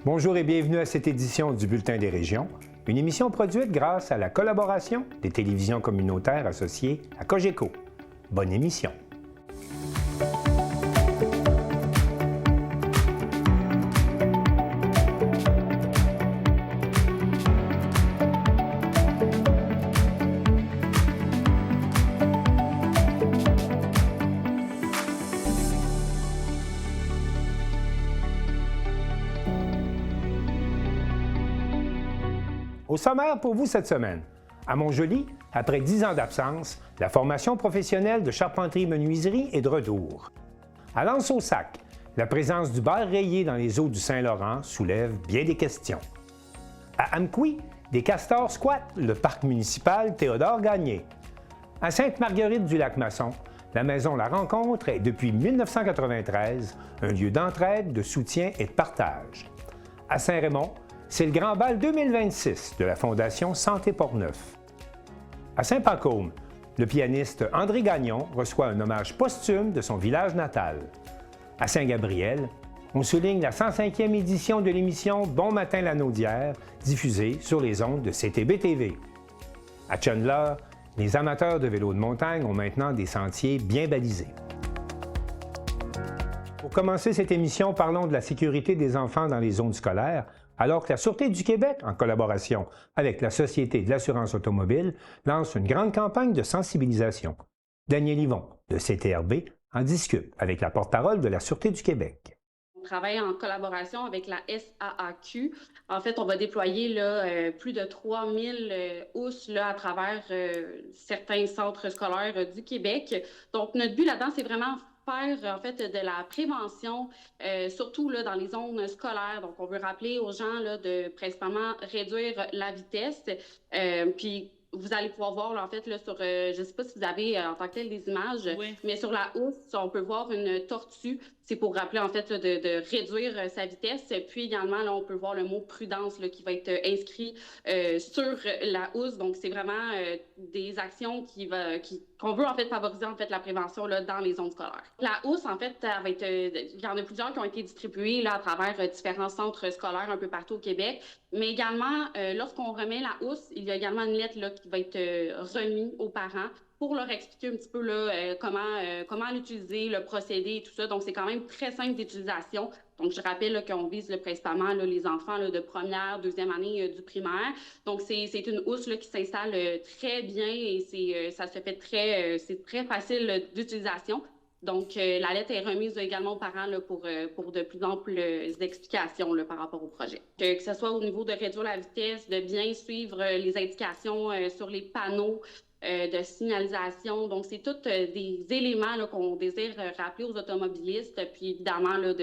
Bonjour et bienvenue à cette édition du Bulletin des régions, une émission produite grâce à la collaboration des télévisions communautaires associées à Cogeco. Bonne émission. Au sommaire pour vous cette semaine, à Montjoly, après 10 ans d'absence, la formation professionnelle de charpenterie-menuiserie est de retour. À L'Anse-au-Sac, la présence du bar rayé dans les eaux du Saint-Laurent soulève bien des questions. À Amqui, des castors squattent le parc municipal Théodore Gagné. À Sainte-Marguerite-du-Lac-Masson, la maison La Rencontre est depuis 1993 un lieu d'entraide, de soutien et de partage. À Saint-Raymond, c'est le Grand Bal 2026 de la Fondation Santé Portneuf. À Saint-Pacôme, le pianiste André Gagnon reçoit un hommage posthume de son village natal. À Saint-Gabriel, on souligne la 105e édition de l'émission Bon matin la Naudière, diffusée sur les ondes de CTB-TV. À Chandler, les amateurs de vélo de montagne ont maintenant des sentiers bien balisés. Pour commencer cette émission, parlons de la sécurité des enfants dans les zones scolaires, alors que la Sûreté du Québec, en collaboration avec la Société de l'assurance automobile, lance une grande campagne de sensibilisation. Daniel Yvon, de CTRB, en discute avec la porte-parole de la Sûreté du Québec. On travaille en collaboration avec la SAAQ. En fait, on va déployer plus de 3000 housses à travers certains centres scolaires du Québec. Donc, notre but là-dedans, c'est vraiment faire en fait de la prévention, surtout là, dans les zones scolaires. Donc, on veut rappeler aux gens là, de principalement réduire la vitesse. Puis, vous allez pouvoir voir là, en fait là, sur, je ne sais pas si vous avez en tant que tel des images, oui. Mais sur la housse, on peut voir une tortue. C'est pour rappeler en fait là, de réduire sa vitesse. Puis également, là, on peut voir le mot prudence là, qui va être inscrit sur la housse. Donc, c'est vraiment des actions qu'on veut en fait favoriser en fait la prévention là, dans les zones scolaires. La housse, en fait, elle va être, il y en a plusieurs qui ont été distribuées là, à travers différents centres scolaires un peu partout au Québec. Mais également, lorsqu'on remet la housse, il y a également une lettre là, qui va être remise aux parents pour leur expliquer un petit peu là, comment l'utiliser, le procédé et tout ça. Donc, c'est quand même très simple d'utilisation. Donc, je rappelle là, qu'on vise là, principalement là, les enfants là, de première, deuxième année du primaire. Donc, c'est une housse là, qui s'installe très bien et ça se fait c'est très facile d'utilisation. Donc, la lettre est remise également aux parents là, pour de plus amples explications là, par rapport au projet. Que ce soit au niveau de réduire la vitesse, de bien suivre les indications sur les panneaux, de signalisation. Donc, c'est tous des éléments qu'on désire rappeler aux automobilistes. Puis, évidemment, là,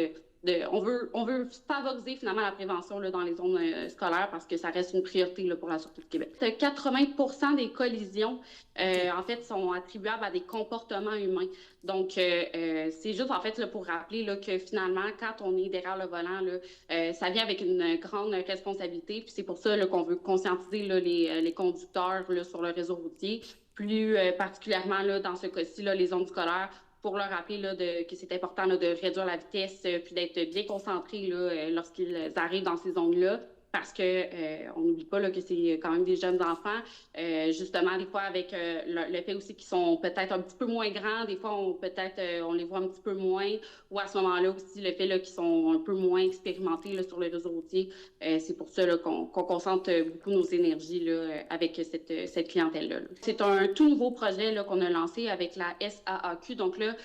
on veut favoriser finalement la prévention là, dans les zones scolaires parce que ça reste une priorité là, pour la Sûreté du Québec. 80% des collisions, en fait, sont attribuables à des comportements humains. Donc, c'est juste en fait là, pour rappeler là, que finalement, quand on est derrière le volant, là, ça vient avec une grande responsabilité. Puis c'est pour ça là, qu'on veut conscientiser là, les conducteurs là, sur le réseau routier, plus particulièrement là, dans ce cas-ci, là, les zones scolaires, pour leur rappeler là, que c'est important là, de réduire la vitesse puis d'être bien concentrés lorsqu'ils arrivent dans ces zones-là. Parce qu'on n'oublie pas là, que c'est quand même des jeunes enfants. Justement, des fois, avec le fait aussi qu'ils sont peut-être un petit peu moins grands, des fois, on les voit un petit peu moins. Ou à ce moment-là aussi, le fait là, qu'ils sont un peu moins expérimentés là, sur le réseau routier. C'est pour ça là, qu'on concentre beaucoup nos énergies là, avec cette clientèle-là. C'est un tout nouveau projet là, qu'on a lancé avec la SAAQ. Donc là,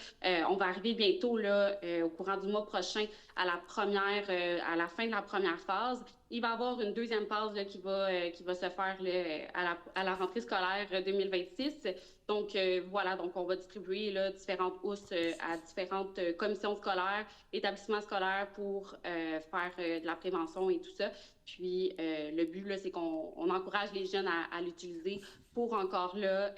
on va arriver bientôt là, au courant du mois prochain à la fin de la première phase. Il va y avoir une deuxième phase là, qui va se faire là, à la rentrée scolaire 2026. Donc, voilà, donc on va distribuer là, différentes housses à différentes commissions scolaires, établissements scolaires pour faire de la prévention et tout ça. Puis, le but, là, c'est qu'on encourage les jeunes à l'utiliser pour encore là,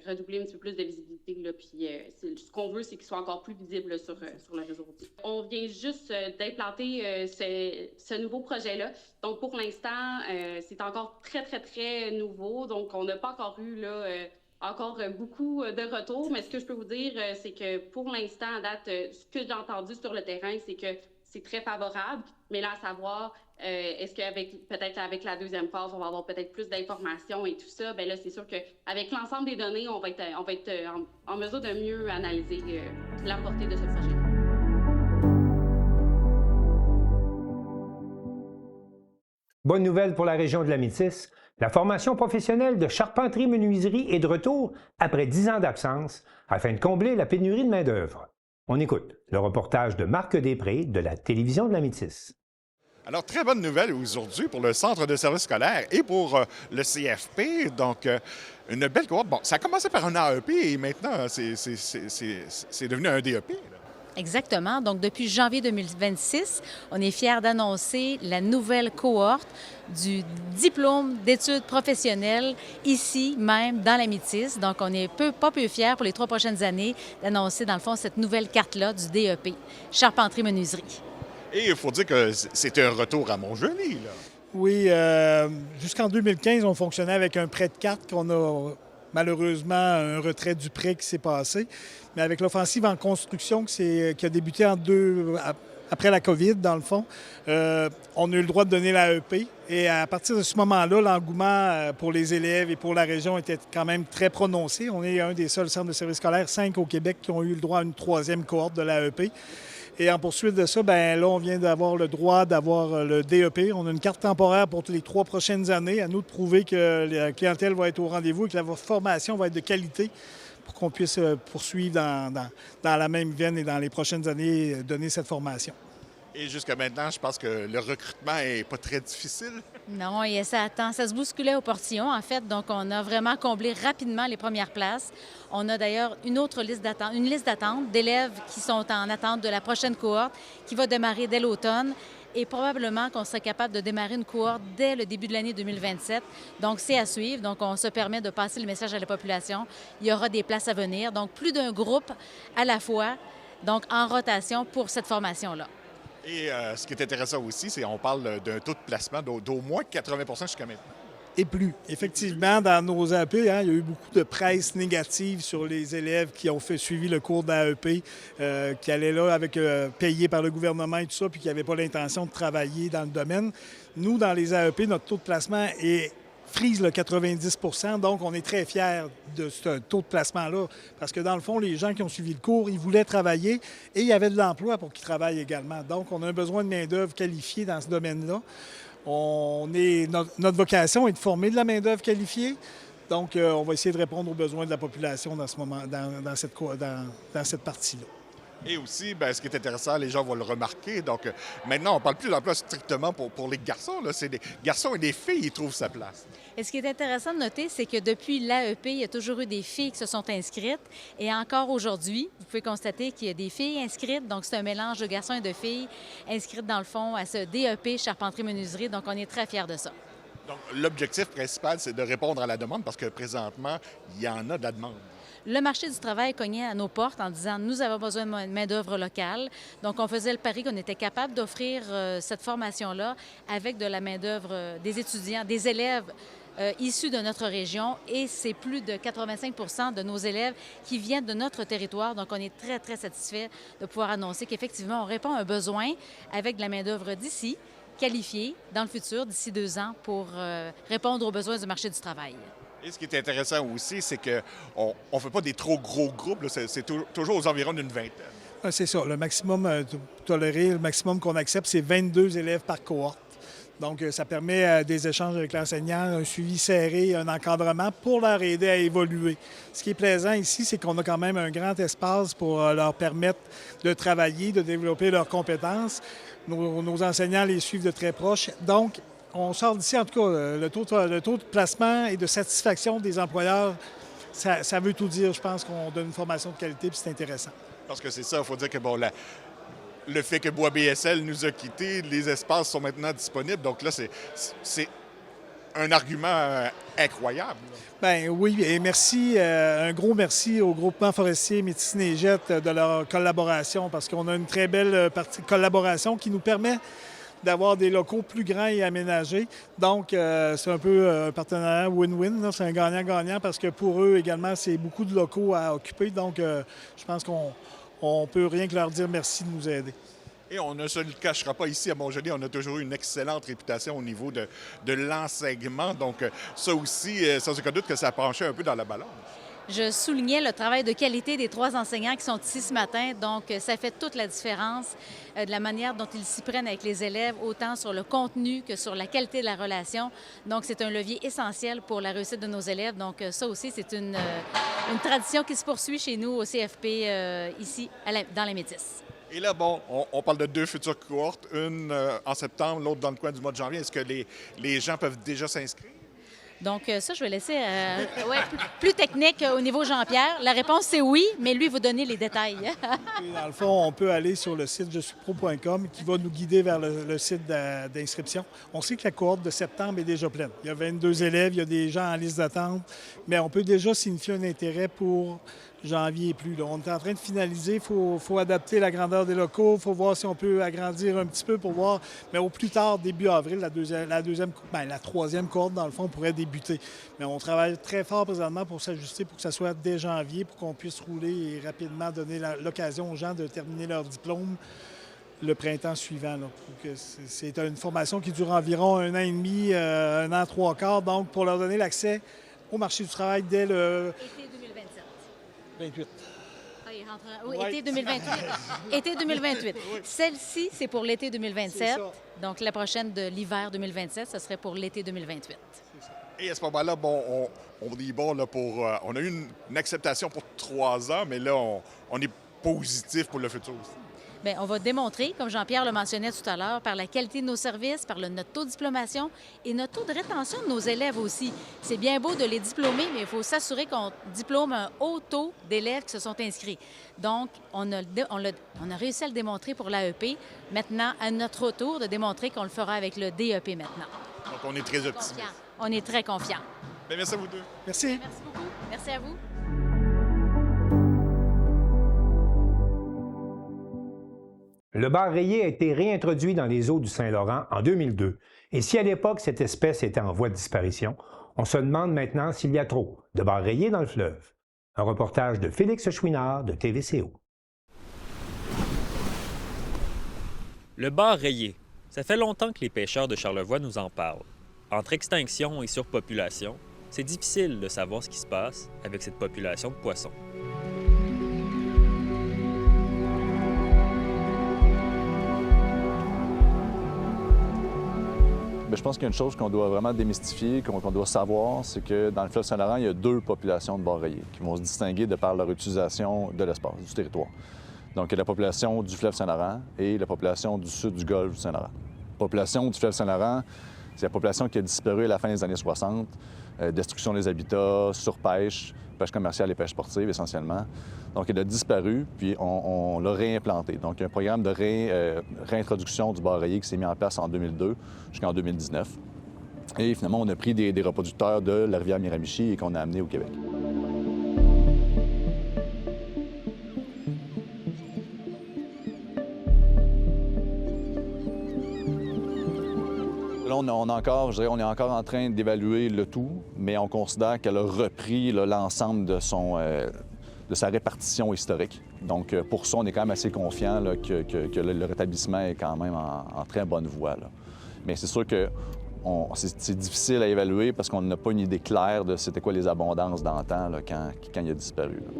redoubler un petit peu plus de visibilité. Là, puis, ce qu'on veut, c'est qu'il soit encore plus visible là, sur le réseau routier. On vient juste d'implanter ce nouveau projet-là. Donc, pour l'instant, c'est encore très, très, très nouveau. Donc, on n'a pas encore eu là, encore beaucoup de retours. Mais ce que je peux vous dire, c'est que pour l'instant, à date, ce que j'ai entendu sur le terrain, c'est que c'est très favorable. Mais là, à savoir, est-ce qu'avec peut-être avec la deuxième phase, on va avoir peut-être plus d'informations et tout ça, bien là, c'est sûr qu'avec l'ensemble des données, on va être en mesure de mieux analyser la portée de ce projet. Bonne nouvelle pour la région de la Métis, la formation professionnelle de charpenterie-menuiserie est de retour après 10 ans d'absence afin de combler la pénurie de main-d'œuvre. On écoute le reportage de Marc Després de la télévision de la Métis. Alors, très bonne nouvelle aujourd'hui pour le Centre de services scolaires et pour le CFP. Donc, une belle cohorte. Bon, ça a commencé par un AEP et maintenant, c'est devenu un DEP. Là. Exactement. Donc, depuis janvier 2026, on est fiers d'annoncer la nouvelle cohorte du diplôme d'études professionnelles ici même dans la Métis. Donc, on est pas peu fiers pour les 3 prochaines années d'annoncer, dans le fond, cette nouvelle carte-là du DEP, charpenterie-menuiserie. Et il faut dire que c'est un retour à Montjoly, là. Oui, jusqu'en 2015, on fonctionnait avec un prêt de carte qu'on a malheureusement un retrait du prêt qui s'est passé. Mais avec l'offensive en construction qui a débuté après la COVID, dans le fond, on a eu le droit de donner l'AEP. Et à partir de ce moment-là, l'engouement pour les élèves et pour la région était quand même très prononcé. On est un des seuls centres de services scolaires, 5 au Québec, qui ont eu le droit à une 3e cohorte de l'AEP. Et en poursuite de ça, bien là, on vient d'avoir le droit d'avoir le DEP. On a une carte temporaire pour les 3 prochaines années. À nous de prouver que la clientèle va être au rendez-vous et que la formation va être de qualité pour qu'on puisse poursuivre dans la même veine et dans les prochaines années donner cette formation. Et jusqu'à maintenant, je pense que le recrutement n'est pas très difficile. Non, et ça se bousculait au portillon, en fait. Donc, on a vraiment comblé rapidement les premières places. On a d'ailleurs une liste d'attente d'élèves qui sont en attente de la prochaine cohorte qui va démarrer dès l'automne. Et probablement qu'on serait capable de démarrer une cohorte dès le début de l'année 2027. Donc, c'est à suivre. Donc, on se permet de passer le message à la population. Il y aura des places à venir. Donc, plus d'un groupe à la fois, donc en rotation pour cette formation-là. Et ce qui est intéressant aussi, c'est qu'on parle d'un taux de placement d'au moins 80 % jusqu'à maintenant. Et plus. Effectivement, dans nos AEP, il y a eu beaucoup de presse négative sur les élèves qui ont suivi le cours d'AEP, qui allaient là avec payés par le gouvernement et tout ça, puis qui n'avaient pas l'intention de travailler dans le domaine. Nous, dans les AEP, notre taux de placement frise le 90 %. Donc, on est très fiers de ce taux de placement-là parce que, dans le fond, les gens qui ont suivi le cours, ils voulaient travailler et il y avait de l'emploi pour qu'ils travaillent également. Donc, on a un besoin de main-d'œuvre qualifiée dans ce domaine-là. Notre vocation est de former de la main-d'œuvre qualifiée. Donc, on va essayer de répondre aux besoins de la population dans ce moment, dans cette partie-là. Et aussi, bien, ce qui est intéressant, les gens vont le remarquer. Donc, maintenant, on ne parle plus d'emploi strictement pour les garçons. Là. C'est des garçons et des filles qui trouvent sa place. Et ce qui est intéressant de noter, c'est que depuis l'AEP, il y a toujours eu des filles qui se sont inscrites. Et encore aujourd'hui, vous pouvez constater qu'il y a des filles inscrites. Donc, c'est un mélange de garçons et de filles inscrites, dans le fond, à ce DEP charpenterie-menuiserie. Donc, on est très fiers de ça. Donc, l'objectif principal, c'est de répondre à la demande parce que présentement, il y en a de la demande. Le marché du travail cognait à nos portes en disant « nous avons besoin de main-d'œuvre locale ». Donc, on faisait le pari qu'on était capable d'offrir cette formation-là avec de la main-d'œuvre des étudiants, des élèves issus de notre région. Et c'est plus de 85 % de nos élèves qui viennent de notre territoire. Donc, on est très, très satisfait de pouvoir annoncer qu'effectivement, on répond à un besoin avec de la main-d'œuvre d'ici, qualifiée dans le futur, d'ici 2 ans, pour répondre aux besoins du marché du travail. Et ce qui est intéressant aussi, c'est qu'on ne fait pas des trop gros groupes. Là. C'est toujours aux environs d'une vingtaine. C'est ça. Le maximum toléré, le maximum qu'on accepte, c'est 22 élèves par cohorte. Donc, ça permet des échanges avec l'enseignant, un suivi serré, un encadrement pour leur aider à évoluer. Ce qui est plaisant ici, c'est qu'on a quand même un grand espace pour leur permettre de travailler, de développer leurs compétences. Nos enseignants les suivent de très proche. Donc, on sort d'ici, en tout cas, le taux de placement et de satisfaction des employeurs, ça veut tout dire. Je pense qu'on donne une formation de qualité, puis c'est intéressant. Parce que c'est ça, il faut dire que le fait que Bois BSL nous a quittés, les espaces sont maintenant disponibles. Donc là, c'est un argument incroyable. Bien oui, et merci, un gros merci au groupement forestier Métis-Négette de leur collaboration parce qu'on a une très belle collaboration qui nous permet d'avoir des locaux plus grands et aménagés. Donc, c'est un peu un partenariat win-win. Là. C'est un gagnant-gagnant parce que pour eux également, c'est beaucoup de locaux à occuper. Donc, je pense qu'on peut rien que leur dire merci de nous aider. Et on ne se le cachera pas, ici à Montjoly, on a toujours eu une excellente réputation au niveau de l'enseignement. Donc ça aussi, sans aucun doute que ça a penché un peu dans la balance. Je soulignais le travail de qualité des 3 enseignants qui sont ici ce matin. Donc, ça fait toute la différence de la manière dont ils s'y prennent avec les élèves, autant sur le contenu que sur la qualité de la relation. Donc, c'est un levier essentiel pour la réussite de nos élèves. Donc, ça aussi, c'est une tradition qui se poursuit chez nous au CFP, ici, dans la Métis. Et là, bon, on parle de 2 futures cohortes, une en septembre, l'autre dans le coin du mois de janvier. Est-ce que les gens peuvent déjà s'inscrire? Donc, ça, je vais laisser plus technique au niveau Jean-Pierre. La réponse, c'est oui, mais lui vous donner les détails. Dans le fond, on peut aller sur le site jesuipro.com qui va nous guider vers le site d'inscription. On sait que la cohorte de septembre est déjà pleine. Il y a 22 élèves, il y a des gens en liste d'attente, mais on peut déjà signifier un intérêt pour janvier et plus. Là. On est en train de finaliser, il faut adapter la grandeur des locaux, il faut voir si on peut agrandir un petit peu pour voir, mais au plus tard, début avril, la troisième cohorte, dans le fond, pourrait débuter. Mais on travaille très fort présentement pour s'ajuster pour que ça soit dès janvier, pour qu'on puisse rouler et rapidement donner l'occasion aux gens de terminer leur diplôme le printemps suivant. C'est une formation qui dure environ 1 an et demi, 1 an 3 quarts, donc pour leur donner l'accès au marché du travail dès le... Été 2027. 28. Ah, il rentre... Oui, été 2028. Été 2028. Oui. Celle-ci, c'est pour l'été 2027. Donc, la prochaine de l'hiver 2027, ce serait pour l'été 2028. Et à ce moment-là, bon, on dit bon, là, on a eu une acceptation pour 3 ans, mais là, on est positif pour le futur aussi. Bien, on va démontrer, comme Jean-Pierre le mentionnait tout à l'heure, par la qualité de nos services, par notre taux de diplomation et notre taux de rétention de nos élèves aussi. C'est bien beau de les diplômer, mais il faut s'assurer qu'on diplôme un haut taux d'élèves qui se sont inscrits. Donc, on a réussi à le démontrer pour l'AEP. Maintenant, à notre tour de démontrer qu'on le fera avec le DEP maintenant. Donc, on est très optimiste. On est très confiants. Bien, merci à vous deux. Merci. Merci beaucoup. Merci à vous. Le bar rayé a été réintroduit dans les eaux du Saint-Laurent en 2002. Et si à l'époque, cette espèce était en voie de disparition, on se demande maintenant s'il y a trop de bars rayés dans le fleuve. Un reportage de Félix Chouinard de TVCO. Le bar rayé. Ça fait longtemps que les pêcheurs de Charlevoix nous en parlent. Entre extinction et surpopulation, c'est difficile de savoir ce qui se passe avec cette population de poissons. Bien, je pense qu'il y a une chose qu'on doit vraiment démystifier, qu'on doit savoir, c'est que dans le fleuve Saint-Laurent, il y a 2 populations de bar rayés qui vont se distinguer de par leur utilisation de l'espace, du territoire. Donc, il y a la population du fleuve Saint-Laurent et la population du sud du golfe du Saint-Laurent. La population du fleuve Saint-Laurent, c'est la population qui a disparu à la fin des années 60, destruction des habitats, surpêche, pêche commerciale et pêche sportive essentiellement. Donc, elle a disparu, puis on l'a réimplanté. Donc, il y a un programme de réintroduction du bar rayé qui s'est mis en place en 2002 jusqu'en 2019. Et finalement, on a pris des reproducteurs de la rivière Miramichi et qu'on a amenés au Québec. Là, on est encore en train d'évaluer le tout, mais on considère qu'elle a repris l'ensemble de sa répartition historique. Donc, pour ça, on est quand même assez confiant que le rétablissement est quand même en très bonne voie. Là. Mais c'est sûr que c'est difficile à évaluer parce qu'on n'a pas une idée claire de c'était quoi les abondances d'antan quand il a disparu. Là.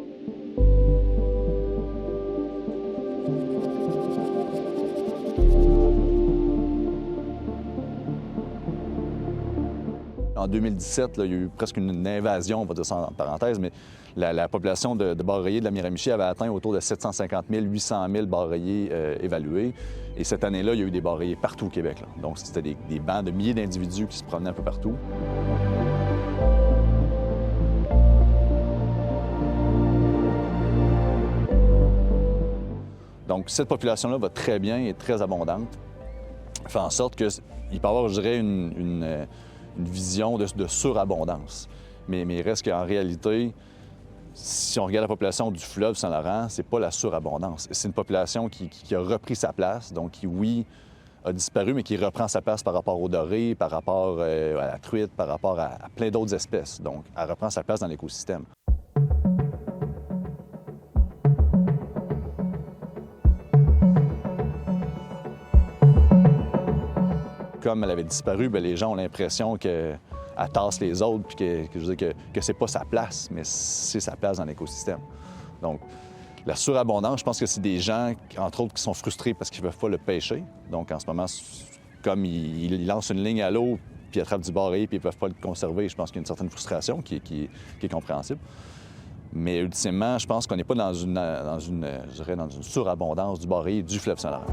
En 2017, là, il y a eu presque une invasion, on va dire ça en parenthèse, mais la population de bar rayés de la Miramichi avait atteint autour de 750 000, 800 000 bar rayés évalués. Et cette année-là, il y a eu des bar rayés partout au Québec. Là. Donc, c'était des bancs de milliers d'individus qui se promenaient un peu partout. Donc, cette population-là va très bien et très abondante. Ça fait en sorte qu'il peut y avoir, je dirais, une vision de surabondance. Mais il reste qu'en réalité, si on regarde la population du fleuve Saint-Laurent, c'est pas la surabondance. C'est une population qui a repris sa place, donc qui, oui, a disparu, mais qui reprend sa place par rapport aux dorés, par rapport à la truite, par rapport à plein d'autres espèces. Donc, elle reprend sa place dans l'écosystème. comme elle avait disparu, bien, les gens ont l'impression qu'elle tasse les autres puis que c'est pas sa place, mais c'est sa place dans l'écosystème. Donc, la surabondance, je pense que c'est des gens, entre autres, qui sont frustrés parce qu'ils ne peuvent pas le pêcher. Donc, en ce moment, comme ils lancent une ligne à l'eau puis ils attrapent du bar rayé puis ils ne peuvent pas le conserver, je pense qu'il y a une certaine frustration qui est compréhensible. Mais ultimement, je pense qu'on n'est pas dans une surabondance du bar rayé du fleuve Saint-Laurent.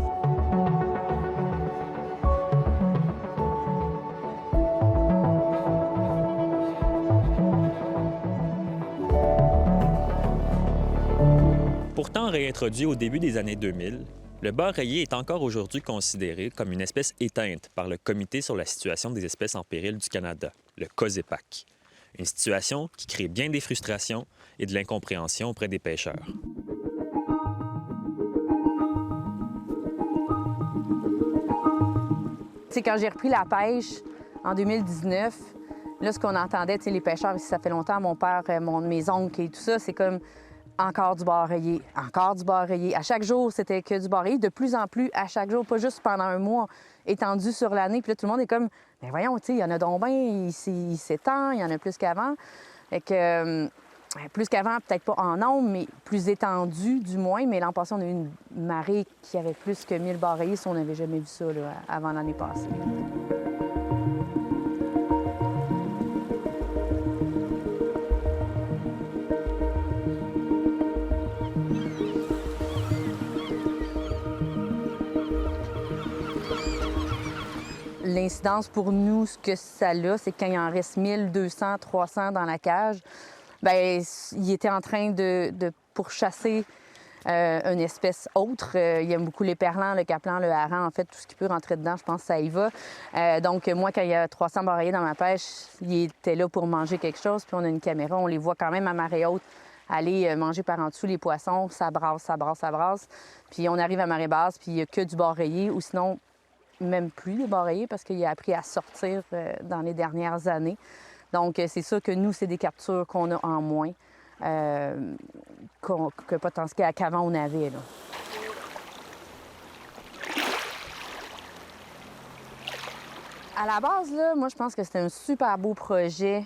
Pourtant réintroduit au début des années 2000, le bar rayé est encore aujourd'hui considéré comme une espèce éteinte par le Comité sur la situation des espèces en péril du Canada, le COSEPAC. Une situation qui crée bien des frustrations et de l'incompréhension auprès des pêcheurs. Quand j'ai repris la pêche en 2019, là, ce qu'on entendait, les pêcheurs, ici, ça fait longtemps, mon père, mes oncles et tout ça, c'est comme encore du bar rayé, encore du bar rayé. À chaque jour, c'était que du bar rayé, de plus en plus, à chaque jour, pas juste pendant un mois, étendu sur l'année. Puis là, tout le monde est comme, bien voyons, tu sais, il y en a donc bien, il s'étend, il y en a plus qu'avant. Fait que, plus qu'avant, peut-être pas en nombre, mais plus étendu, du moins. Mais l'an passé, on a eu une marée qui avait plus que 1000 bar rayés, si on n'avait jamais vu ça là, avant l'année passée. L'incidence pour nous, ce que ça a, c'est que quand il en reste 1000, 200, 300 dans la cage, bien, il était en train de pourchasser une espèce autre. Il aime beaucoup les perlans, le caplan, le hareng, en fait, tout ce qui peut rentrer dedans, je pense que ça y va. Donc, moi, quand il y a 300 bar rayés dans ma pêche, il était là pour manger quelque chose, puis on a une caméra, on les voit quand même à marée haute aller manger par en dessous les poissons, ça brasse, ça brasse, ça brasse. Puis on arrive à marée basse, puis il n'y a que du bar rayé, ou sinon, même plus de bar rayé parce qu'il a appris à sortir dans les dernières années. Donc, c'est sûr que nous, c'est des captures qu'on a en moins que potentiellement qu'avant on avait. Là. À la base, là, moi, je pense que c'était un super beau projet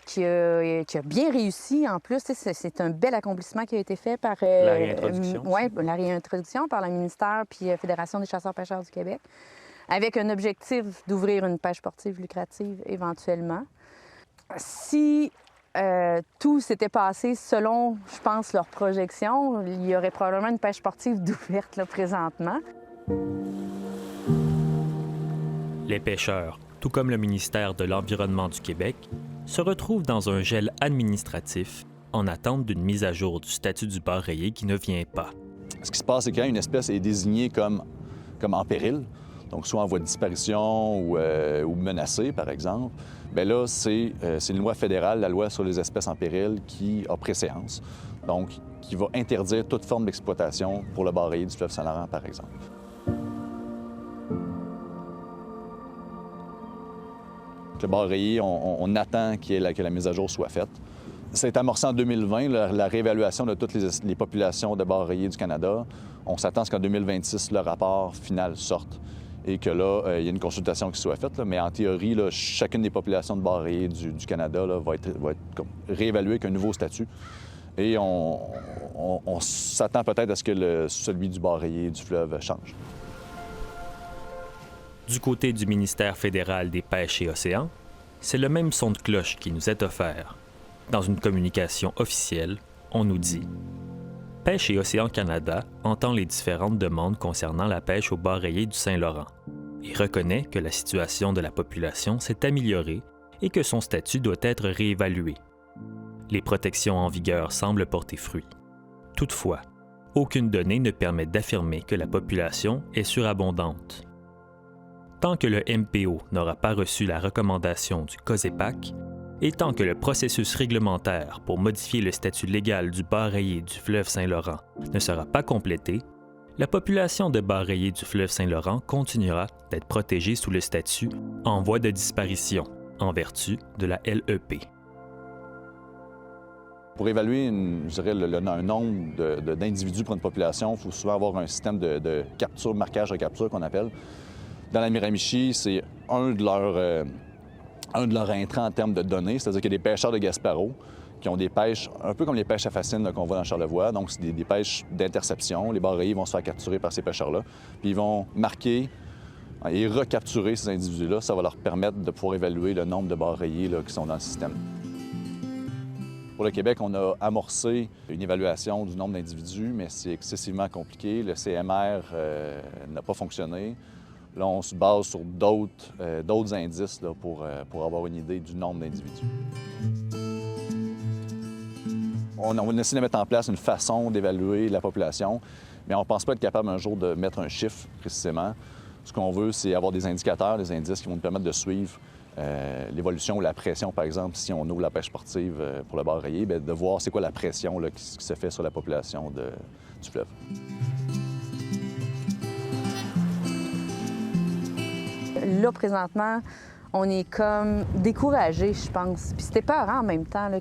qui a bien réussi. En plus, c'est un bel accomplissement qui a été fait par la réintroduction. Oui, la réintroduction par le ministère puis Fédération des chasseurs-pêcheurs du Québec, avec un objectif d'ouvrir une pêche sportive lucrative éventuellement. Si tout s'était passé selon, je pense, leurs projections, il y aurait probablement une pêche sportive d'ouverte là, présentement. Les pêcheurs, tout comme le ministère de l'Environnement du Québec, se retrouvent dans un gel administratif en attente d'une mise à jour du statut du bar rayé qui ne vient pas. Ce qui se passe, c'est que quand une espèce est désignée comme en péril, donc soit en voie de disparition ou menacée, par exemple, bien là, c'est une loi fédérale, la loi sur les espèces en péril, qui a préséance, donc qui va interdire toute forme d'exploitation pour le bar rayé du fleuve Saint-Laurent, par exemple. Le bar rayé, on attend que la mise à jour soit faite. C'est amorcé en 2020, la réévaluation de toutes les populations de bar rayé du Canada. On s'attend à ce qu'en 2026, le rapport final sorte et que là, il y ait une consultation qui soit faite. Là. Mais en théorie, là, chacune des populations de bar rayé du Canada là, va être réévaluée avec un nouveau statut. Et on s'attend peut-être à ce que celui du bar rayé du fleuve change. Du côté du ministère fédéral des Pêches et Océans, c'est le même son de cloche qui nous est offert. Dans une communication officielle, on nous dit « Pêche et Océans Canada entend les différentes demandes concernant la pêche au bar rayé du Saint-Laurent et reconnaît que la situation de la population s'est améliorée et que son statut doit être réévalué. Les protections en vigueur semblent porter fruit. Toutefois, aucune donnée ne permet d'affirmer que la population est surabondante. Tant que le MPO n'aura pas reçu la recommandation du COSEPAC et tant que le processus réglementaire pour modifier le statut légal du bar rayé du fleuve Saint-Laurent ne sera pas complété, la population de bar rayé du fleuve Saint-Laurent continuera d'être protégée sous le statut en voie de disparition en vertu de la LEP. Pour évaluer un nombre d'individus pour une population, il faut souvent avoir un système de capture, marquage de capture qu'on appelle. Dans la Miramichi, c'est un de leurs intrants en termes de données, c'est-à-dire qu'il y a des pêcheurs de Gaspereau qui ont des pêches un peu comme les pêches à fascine là, qu'on voit dans Charlevoix. Donc, c'est des pêches d'interception. Les bar rayés vont se faire capturer par ces pêcheurs-là. Puis ils vont marquer et recapturer ces individus-là. Ça va leur permettre de pouvoir évaluer le nombre de bar rayés là, qui sont dans le système. Pour le Québec, on a amorcé une évaluation du nombre d'individus, mais c'est excessivement compliqué. Le CMR n'a pas fonctionné. Là, on se base sur d'autres indices là, pour avoir une idée du nombre d'individus. On a essayé de mettre en place une façon d'évaluer la population, mais on ne pense pas être capable un jour de mettre un chiffre précisément. Ce qu'on veut, c'est avoir des indicateurs, des indices qui vont nous permettre de suivre l'évolution ou la pression, par exemple, si on ouvre la pêche sportive pour le bar rayé, bien, de voir c'est quoi la pression là, qui se fait sur la population du fleuve. Là, présentement, on est comme découragé, je pense. Puis c'était peurant en même temps, là,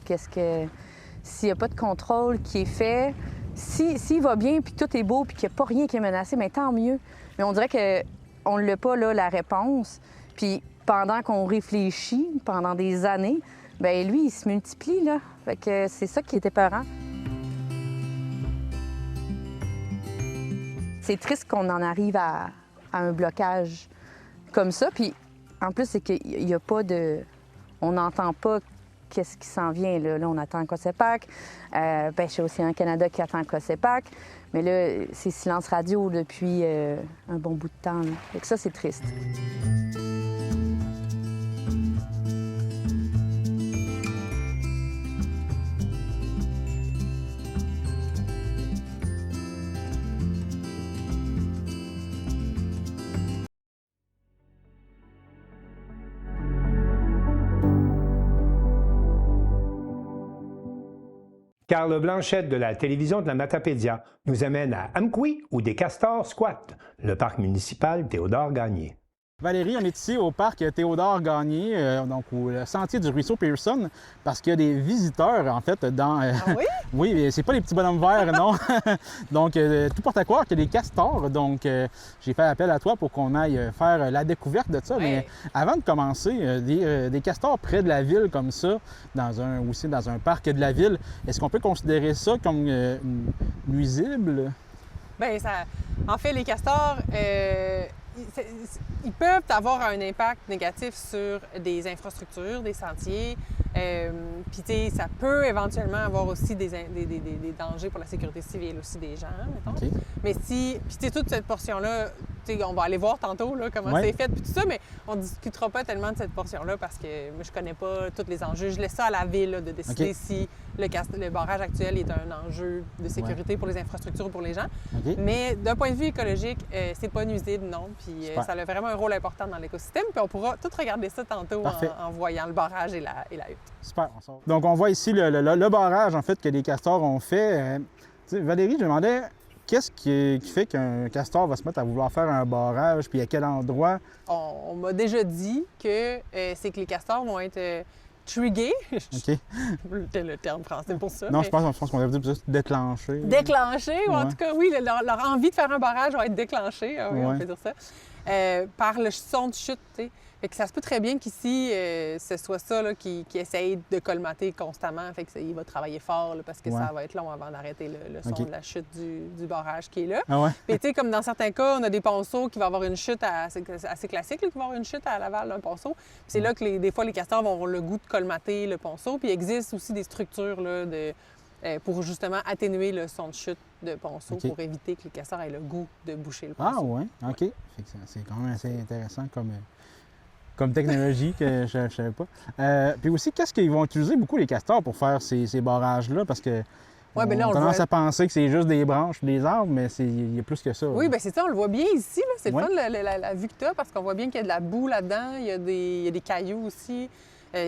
s'il n'y a pas de contrôle qui est fait, s'il va bien, puis tout est beau, puis qu'il n'y a pas rien qui est menacé, bien, tant mieux. Mais on dirait qu'on n'a pas, là, la réponse. Puis pendant qu'on réfléchit, pendant des années, bien, lui, il se multiplie, là. Fait que c'est ça qui était peurant. C'est triste qu'on en arrive à un blocage comme ça. Puis en plus, c'est qu'il n'y a pas de... On n'entend pas qu'est-ce qui s'en vient. Là, on attend COSEPAC. Pêche Océan Canada qui attend COSEPAC. Mais là, c'est silence radio depuis un bon bout de temps. Là. Fait que ça, c'est triste. Carl Blanchette de la télévision de la Matapédia nous amène à Amqui où des castors squattent, le parc municipal Théodore-Gagné. Valérie, on est ici au parc Théodore-Gagné, donc au sentier du ruisseau Pearson, parce qu'il y a des visiteurs, en fait, dans... Ah oui? Oui, c'est pas les petits bonhommes verts, non. Donc, tout porte à croire qu'il y a des castors. Donc, j'ai fait appel à toi pour qu'on aille faire la découverte de ça. Ouais. Mais avant de commencer, des castors près de la ville comme ça, aussi dans un parc de la ville, est-ce qu'on peut considérer ça comme nuisible? Bien, en fait, les castors... ils peuvent avoir un impact négatif sur des infrastructures, des sentiers. Puis, tu sais, ça peut éventuellement avoir aussi des dangers pour la sécurité civile aussi des gens, mettons. Okay. Mais puis, tu sais, toute cette portion-là, tu sais, on va aller voir tantôt là, comment c'est fait, puis tout ça, mais on ne discutera pas tellement de cette portion-là parce que moi, je connais pas tous les enjeux. Je laisse ça à la ville là, de décider si le barrage actuel est un enjeu de sécurité pour les infrastructures ou pour les gens. Mais d'un point de vue écologique, c'est pas nuisible, non. Puis ça a vraiment un rôle important dans l'écosystème. Puis on pourra tout regarder ça tantôt en voyant le barrage et la hutte. Super, on sort. Donc on voit ici le barrage en fait que les castors ont fait. Valérie, je me demandais qu'est-ce qui fait qu'un castor va se mettre à vouloir faire un barrage, puis à quel endroit? On m'a déjà dit que c'est que les castors vont être trigués. OK. Le terme français pour ça. Non, mais... je pense qu'on devrait dire juste déclencher. Déclencher, ou en tout cas, oui, leur envie de faire un barrage va être déclenchée, oui, on peut dire ça, par le son de chute, tu sais. Fait que ça se peut très bien qu'ici, ce soit ça là, qui essaye de colmater constamment. Fait qu'il va travailler fort là, parce que ça va être long avant d'arrêter le son de la chute du barrage qui est là. Ah ouais? Puis tu sais, comme dans certains cas, on a des ponceaux qui vont avoir une chute assez classique, là, qui vont avoir une chute à l'aval d'un ponceau. Puis c'est là que des fois, les castors vont avoir le goût de colmater le ponceau. Puis il existe aussi des structures là, pour justement atténuer le son de chute de ponceau pour éviter que les castors aient le goût de boucher le ponceau. Ah oui? OK. Fait que c'est quand même assez intéressant comme technologie que je ne savais pas. Puis aussi, qu'est-ce qu'ils vont utiliser beaucoup les castors pour faire ces barrages-là? Parce que on commence à penser que c'est juste des branches, des arbres, mais il y a plus que ça. Oui, bien c'est ça, on le voit bien ici. C'est le fun, la vue que tu as, parce qu'on voit bien qu'il y a de la boue là-dedans, il y a des cailloux aussi.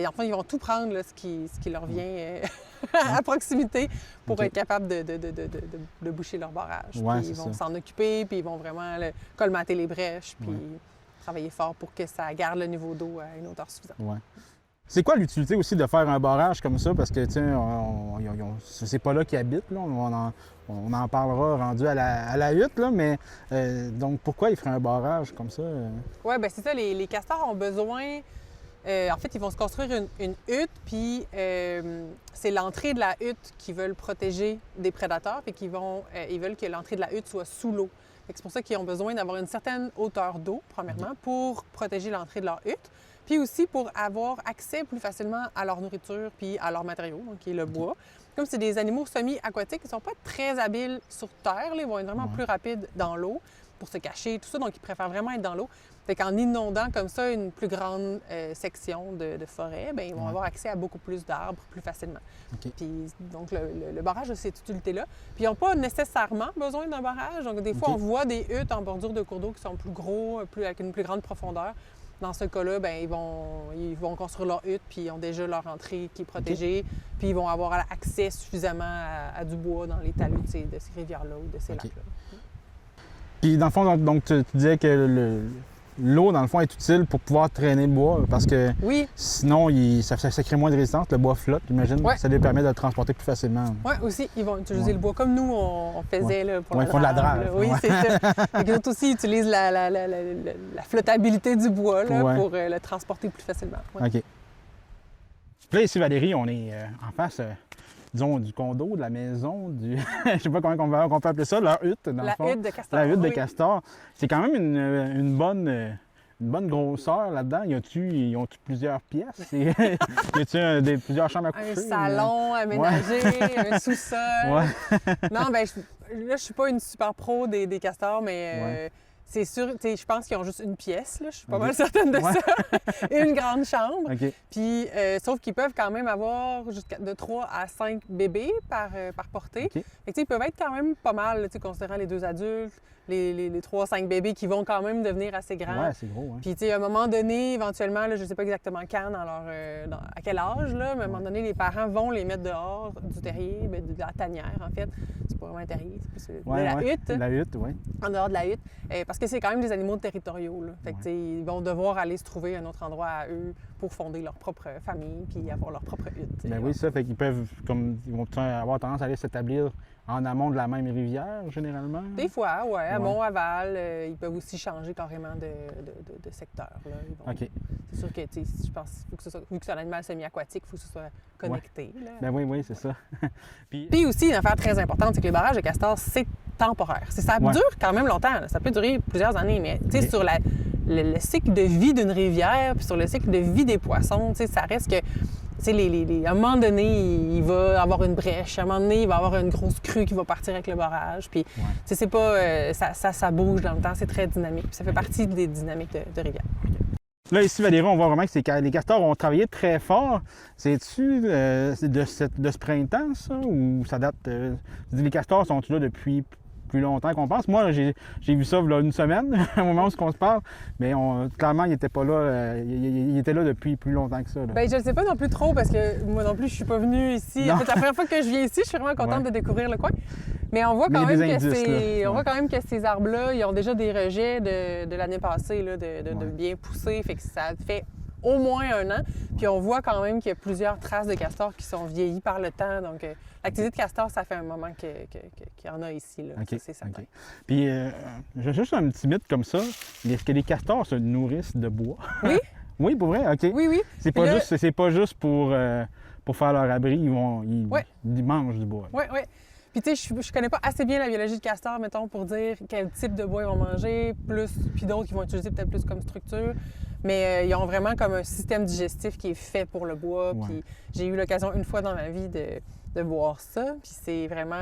Enfin, ils vont tout prendre, là, ce qui leur vient à proximité pour être capable de boucher leur barrage. Puis ils vont s'en occuper, puis ils vont vraiment colmater les brèches, puis travailler fort pour que ça garde le niveau d'eau à une hauteur suffisante. Ouais. C'est quoi l'utilité aussi de faire un barrage comme ça? Parce que, tu sais, c'est pas là qu'ils habitent, là. On en parlera rendu à la hutte, là, mais donc pourquoi ils feraient un barrage comme ça? Oui, bien c'est ça, les castors ont besoin... en fait, ils vont se construire une hutte, puis c'est l'entrée de la hutte qu'ils veulent protéger des prédateurs, puis ils veulent que l'entrée de la hutte soit sous l'eau. C'est pour ça qu'ils ont besoin d'avoir une certaine hauteur d'eau, premièrement, pour protéger l'entrée de leur hutte, puis aussi pour avoir accès plus facilement à leur nourriture puis à leurs matériaux, donc, qui est le bois. Comme c'est des animaux semi-aquatiques, ils ne sont pas très habiles sur terre, là, ils vont être vraiment plus rapides dans l'eau pour se cacher, tout ça, donc ils préfèrent vraiment être dans l'eau. Fait qu'en inondant comme ça une plus grande section de forêt, bien, ils vont avoir accès à beaucoup plus d'arbres plus facilement. Puis, donc, le barrage a cette utilité-là. Puis, ils n'ont pas nécessairement besoin d'un barrage. Donc, des fois, on voit des huttes en bordure de cours d'eau qui sont plus gros, avec une plus grande profondeur. Dans ce cas-là, bien, ils vont construire leur hutte, puis ils ont déjà leur entrée qui est protégée, puis ils vont avoir accès suffisamment à du bois dans les talus de ces rivières-là ou de ces lacs-là. Puis, dans le fond, donc, tu disais que l'eau, dans le fond, est utile pour pouvoir traîner le bois, parce que sinon, ça crée moins de résistance, le bois flotte, j'imagine. Ça lui permet de le transporter plus facilement. Oui, aussi, ils vont utiliser le bois comme nous, on faisait là, pour ils font de la drave. Oui, c'est ça. Les autres aussi utilisent la flottabilité du bois là, pour le transporter plus facilement. OK. Puis là, ici, Valérie, on est en face... disons, du condo, de la maison, je sais pas comment on peut appeler ça, leur hutte, dans le fond. La hutte de castor. La hutte de castor. C'est quand même une bonne grosseur là-dedans. Y ont-tu plusieurs pièces? Y a-tu plusieurs chambres à coucher? Un salon aménagé, un sous-sol. Non, bien, là, je suis pas une super pro des castors, mais... C'est sûr, je pense qu'ils ont juste une pièce, là. Je suis pas mal certaine de ça. Une grande chambre. Puis, sauf qu'ils peuvent quand même avoir de 3 à 5 bébés par portée. Fait que, ils peuvent être quand même pas mal, considérant les 2 adultes, les 3 à 5 bébés qui vont quand même devenir assez grands. Ouais, c'est gros. Puis, à un moment donné, éventuellement, là, je sais pas exactement quand, à quel âge, là, mais à un moment donné, les parents vont les mettre dehors du terrier, de la tanière, en fait. C'est pas vraiment un terrier, c'est plus la hutte. La hutte, oui. En dehors de la hutte. Parce que c'est quand même des animaux territoriaux, là. Fait que, ils vont devoir aller se trouver un autre endroit à eux pour fonder leur propre famille puis avoir leur propre hutte. Ben oui, ça. Fait qu'ils peuvent, ils vont avoir tendance à aller s'établir en amont de la même rivière, généralement? Des fois, oui. Amont, aval. Ils peuvent aussi changer carrément de secteur. Là. C'est sûr que, je pense, faut que ce soit, vu que c'est un animal semi-aquatique, il faut que ce soit connecté. Là. Ben oui, c'est ça. Puis aussi, une affaire très importante, c'est que les barrages de castors, c'est temporaire. Ça dure quand même longtemps. Là. Ça peut durer plusieurs années, mais sur le cycle de vie d'une rivière puis sur le cycle de vie des poissons, ça reste que... à un moment donné, il va avoir une brèche. À un moment donné, il va avoir une grosse crue qui va partir avec le barrage. Puis, c'est pas... ça bouge dans le temps. C'est très dynamique. Puis ça fait partie des dynamiques de rivière. Là, ici, Valérie, on voit vraiment que les castors ont travaillé très fort. C'est-tu de ce printemps, ça? Ou ça date... les castors sont-ils là depuis plus longtemps qu'on pense? Moi, j'ai vu ça il y a une semaine, au moment où on se parle, mais clairement, il n'était pas là. Il était là depuis plus longtemps que ça. Là. Bien, je ne sais pas non plus trop, parce que moi non plus, je suis pas venue ici. Non. En fait, la première fois que je viens ici, je suis vraiment contente de découvrir le coin. Mais on voit quand même que ces arbres-là, ils ont déjà des rejets de l'année passée, là, de bien pousser. Fait que ça fait au moins 1 an. Puis on voit quand même qu'il y a plusieurs traces de castors qui sont vieillies par le temps. Donc, l'activité de castor, ça fait un moment qu'il y en a ici. Là. Okay, c'est certain. Puis, j'ai juste un petit mythe comme ça. Est-ce que les castors se nourrissent de bois? Oui. Oui, pour vrai? OK. Oui. C'est pas juste pour faire leur abri. Ils mangent du bois. Oui. Puis, tu sais, je connais pas assez bien la biologie de castor, mettons, pour dire quel type de bois ils vont manger, puis d'autres qui vont utiliser peut-être plus comme structure. Mais ils ont vraiment comme un système digestif qui est fait pour le bois. Puis j'ai eu l'occasion une fois dans ma vie de voir ça. Puis c'est vraiment...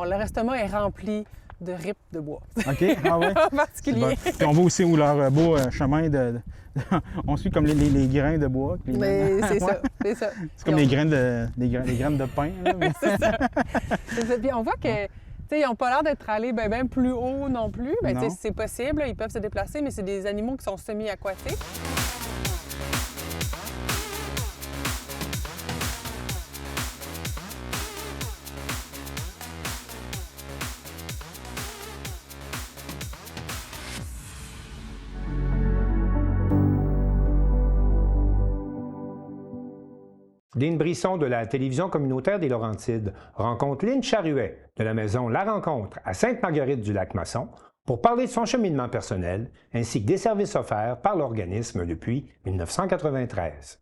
leur estomac est rempli de rips de bois. OK, ah ouais? En particulier. Puis on voit aussi où leur beau chemin on suit comme les grains de bois. Mais c'est ça. C'est comme les graines de pain. Là, mais... c'est ça. Puis on voit que... Ils n'ont pas l'air d'être allés bien plus haut non plus. C'est possible, ils peuvent se déplacer, mais c'est des animaux qui sont semi-aquatiques. Dean Brisson de la télévision communautaire des Laurentides rencontre Lynne Charuet de la maison La Rencontre à Sainte-Marguerite-du-Lac-Masson pour parler de son cheminement personnel ainsi que des services offerts par l'organisme depuis 1993.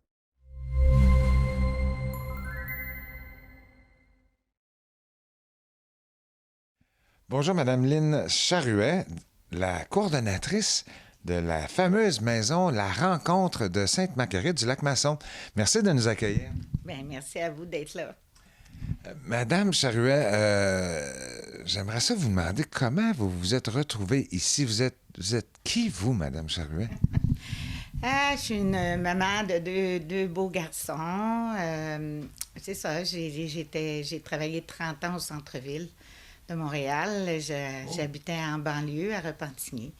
Bonjour, Madame Lynne Charuet, la coordonnatrice de la fameuse maison La Rencontre de Sainte-Marguerite-du-Lac-Masson. Merci de nous accueillir. Bien, merci à vous d'être là. Madame Charuet, j'aimerais ça vous demander comment vous vous êtes retrouvée ici. Vous êtes qui, vous, Madame Charuet? Je suis une maman de deux beaux garçons. C'est ça, j'ai travaillé 30 ans au centre-ville de Montréal. J'habitais en banlieue, à Repentigny.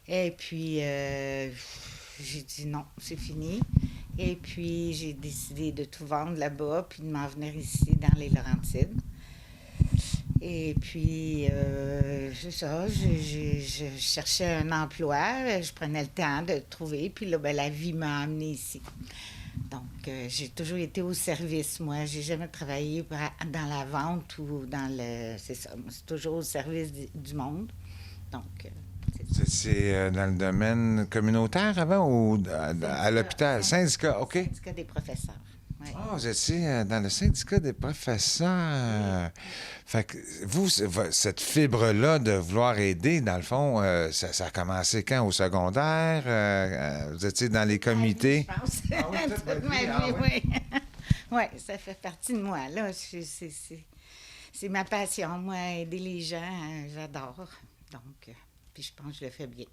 Et puis, j'ai dit non, c'est fini. Et puis, j'ai décidé de tout vendre là-bas, puis de m'en venir ici, dans les Laurentides. Et puis, c'est ça, je cherchais un emploi, je prenais le temps de trouver, puis là, la vie m'a amenée ici. Donc, j'ai toujours été au service, moi. J'ai jamais travaillé dans la vente ou dans le... C'est ça, c'est toujours au service du monde. Donc... C'est dans le domaine communautaire avant ou à l'hôpital? Syndicat, OK. Syndicat des professeurs. Oui. Ah, vous étiez dans le syndicat des professeurs. Fait que vous, cette fibre-là de vouloir aider, dans le fond, ça a commencé quand? Au secondaire? Vous étiez dans les comités? Je pense. Toute ma vie, oui. Oui, ça fait partie de moi, là. C'est ma passion, moi, aider les gens, j'adore. Donc... Puis je pense que je le fais bien.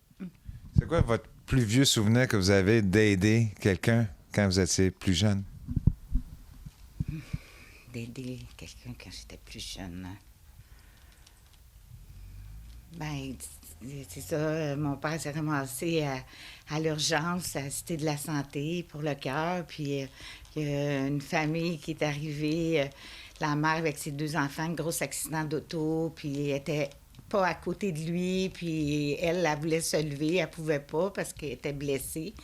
C'est quoi votre plus vieux souvenir que vous avez d'aider quelqu'un quand vous étiez plus jeune? D'aider quelqu'un quand j'étais plus jeune. Ben, c'est ça. Mon père s'est ramassé à l'urgence, à la Cité de la Santé pour le cœur. Puis il y a une famille qui est arrivée, la mère avec ses 2 enfants, un gros accident d'auto, puis elle était pas à côté de lui, puis elle voulait se lever, elle pouvait pas parce qu'elle était blessée.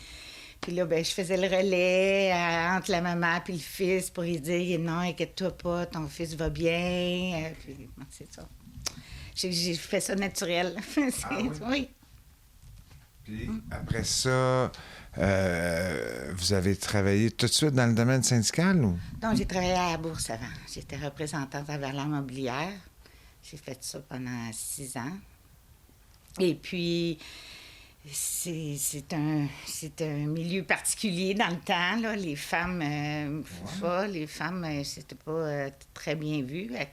Puis là, je faisais le relais entre la maman et le fils pour lui dire « Non, inquiète-toi pas, ton fils va bien. » Puis c'est ça. J'ai fait ça naturel. Oui. Puis après ça, vous avez travaillé tout de suite dans le domaine syndical ou? Non, j'ai travaillé à la Bourse avant. J'étais représentante à valeur mobilière. J'ai fait ça pendant 6 ans. Et puis, c'est un milieu particulier dans le temps, là. Les femmes, c'était pas très bien vu. Là.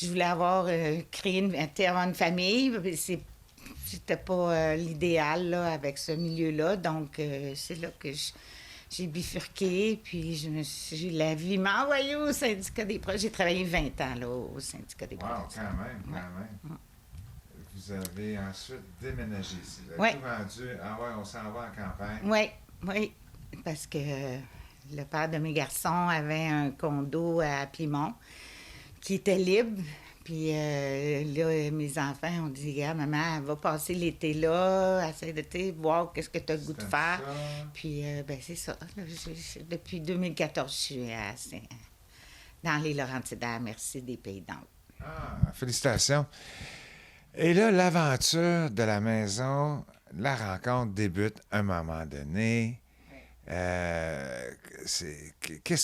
Je voulais avoir avoir une famille. C'était pas l'idéal, là, avec ce milieu-là. Donc, c'est là que j'ai bifurqué, puis la vie m'a envoyé au syndicat des professeurs. J'ai travaillé 20 ans là, au syndicat des professeurs. Wow, quand même. Vous avez ensuite déménagé ici. Vous avez tout vendu. Ah ouais, on s'en va en campagne. Oui, parce que le père de mes garçons avait un condo à Plimont qui était libre. Puis là, mes enfants ont dit, regarde, maman, elle va passer l'été là, essaie de voir qu'est-ce que tu as le goût de faire. Puis, c'est ça. Depuis 2014, je suis dans les Laurentides, à la merci des Pays d'en haut. Ah, félicitations. Et là, l'aventure de la maison, la rencontre débute à un moment donné. Qu'est-ce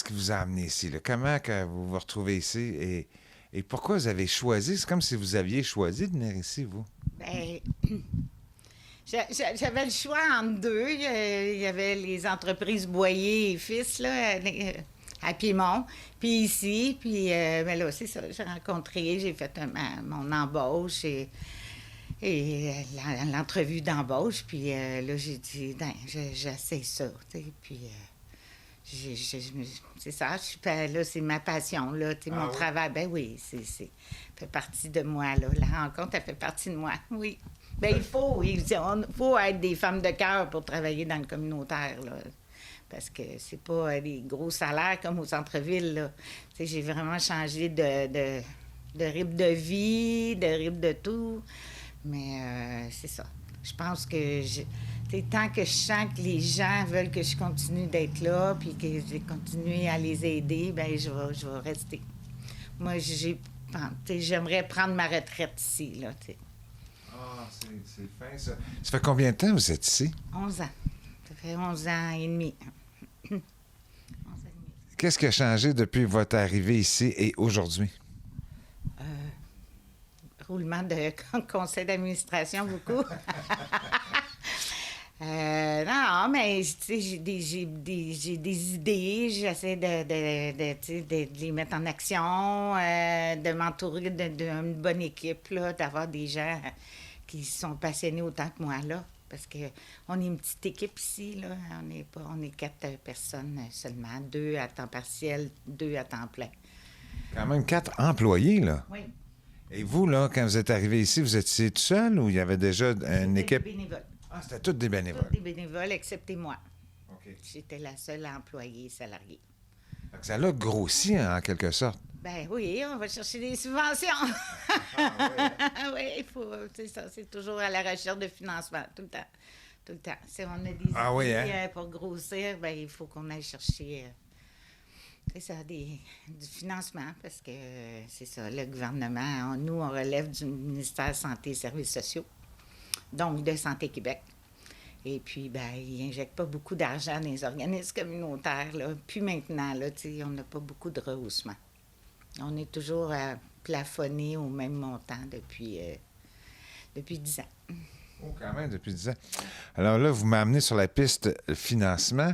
qui vous a amené ici? Là? Comment que vous vous retrouvez ici? Et pourquoi vous avez choisi? C'est comme si vous aviez choisi de venir ici, vous. Bien, j'avais le choix entre deux. Il y avait les entreprises Boyer et Fils, là, à Piémont, puis ici. Puis, là, c'est ça, j'ai rencontré, j'ai fait mon embauche et l'entrevue d'embauche. Puis là, j'ai dit, j'essaie ça, tu sais, puis... c'est ça, là, c'est ma passion, là, mon travail. Ben oui, ça fait partie de moi, là. La rencontre, elle fait partie de moi, oui. Ben il faut être des femmes de cœur pour travailler dans le communautaire, là. Parce que c'est pas des gros salaires comme au centre-ville, là. Tu sais, j'ai vraiment changé de rythme de vie, de rythme de tout. Mais c'est ça. Je pense que tant que je sens que les gens veulent que je continue d'être là, puis que je vais continuer à les aider, bien, je vais rester. Moi, j'aimerais prendre ma retraite ici, là, tu sais. Ah, c'est fin, ça. Ça fait combien de temps que vous êtes ici? 11 ans. Ça fait 11 ans et demi. 11 ans et demi. Qu'est-ce qui a changé depuis votre arrivée ici et aujourd'hui? Roulement de conseil d'administration, beaucoup. Non, mais j'ai des idées, j'essaie de les mettre en action, de m'entourer d'une bonne équipe, là, d'avoir des gens qui sont passionnés autant que moi, là. Parce qu'on est une petite équipe ici, là. On est 4 personnes seulement, 2 à temps partiel, 2 à temps plein. Quand même 4 employés, là. Oui. Et vous, là, quand vous êtes arrivé ici, vous étiez tout seul ou il y avait déjà une équipe? Des bénévoles. Ah, c'était tous des bénévoles. Tous des bénévoles, excepté moi. OK. J'étais la seule employée salariée. Fait que ça l'a grossi, hein, en quelque sorte. Ben oui, on va chercher des subventions. Oui, il faut, c'est ça, c'est toujours à la recherche de financement, tout le temps. Tout le temps. Si on a des idées pour grossir, ben il faut qu'on aille chercher, c'est ça, du financement, parce que c'est ça, le gouvernement, nous, on relève du ministère Santé et Services sociaux, donc de Santé Québec. Et puis, ben, ils n'injectent pas beaucoup d'argent dans les organismes communautaires, là. Puis maintenant, là, tu sais, on n'a pas beaucoup de rehaussement. On est toujours plafonné au même montant depuis 10 ans. Oh, quand même, depuis 10 ans. Alors là, vous m'amenez sur la piste financement.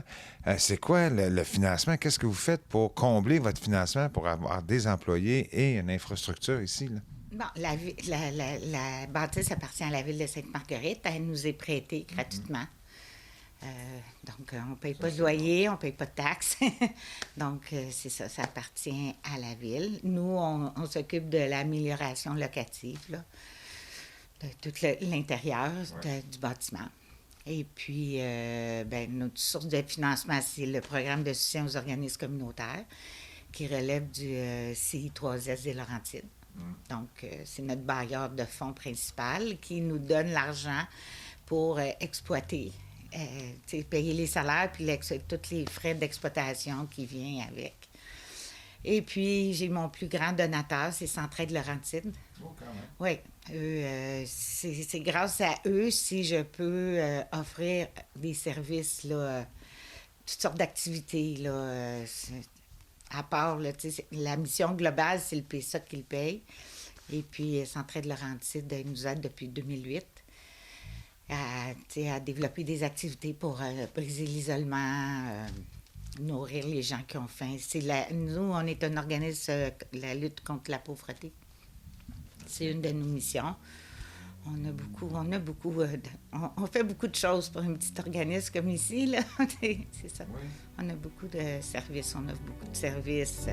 C'est quoi le financement? Qu'est-ce que vous faites pour combler votre financement pour avoir des employés et une infrastructure ici, là? Bon, la bâtisse appartient à la ville de Sainte-Marguerite. Elle nous est prêtée gratuitement. Donc, on ne paye pas de loyer, on ne paye pas de taxes. Donc, c'est ça, ça appartient à la ville. Nous, on s'occupe de l'amélioration locative, là, de tout l'intérieur du bâtiment. Et puis, notre source de financement, c'est le programme de soutien aux organismes communautaires qui relève du CI3S des Laurentides. Donc, c'est notre bailleur de fonds principal qui nous donne l'argent pour exploiter, payer les salaires puis tous les frais d'exploitation qui viennent avec. Et puis, j'ai mon plus grand donateur, c'est Centraide Laurentides. Oh, quand même. Oui, c'est grâce à eux si je peux offrir des services, là, toutes sortes d'activités, là, à part, là, la mission globale, c'est le PSA qui le paye. Et puis, Centraide Laurentides nous aide depuis 2008 à développer des activités pour briser l'isolement, nourrir les gens qui ont faim. Nous, on est un organisme, la lutte contre la pauvreté. C'est une de nos missions. On fait beaucoup de choses pour un petit organisme comme ici, là. C'est ça. Oui. On a beaucoup de services, on offre beaucoup de services.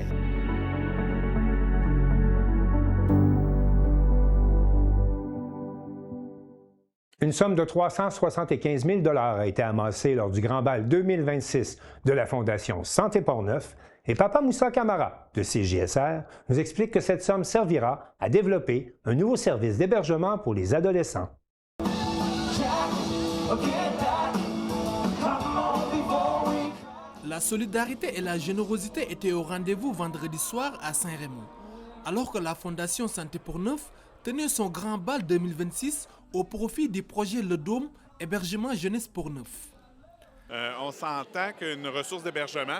Une somme de 375 000 a été amassée lors du Grand Bal 2026 de la Fondation Santé Portneuf et Papa Moussa Camara de CJSR nous explique que cette somme servira à développer un nouveau service d'hébergement pour les adolescents. La solidarité et la générosité étaient au rendez-vous vendredi soir à Saint-Raymond, alors que la Fondation Santé Portneuf tenait son Grand Bal 2026 au profit du projet Le Dôme, hébergement jeunesse Portneuf. On s'entend qu'une ressource d'hébergement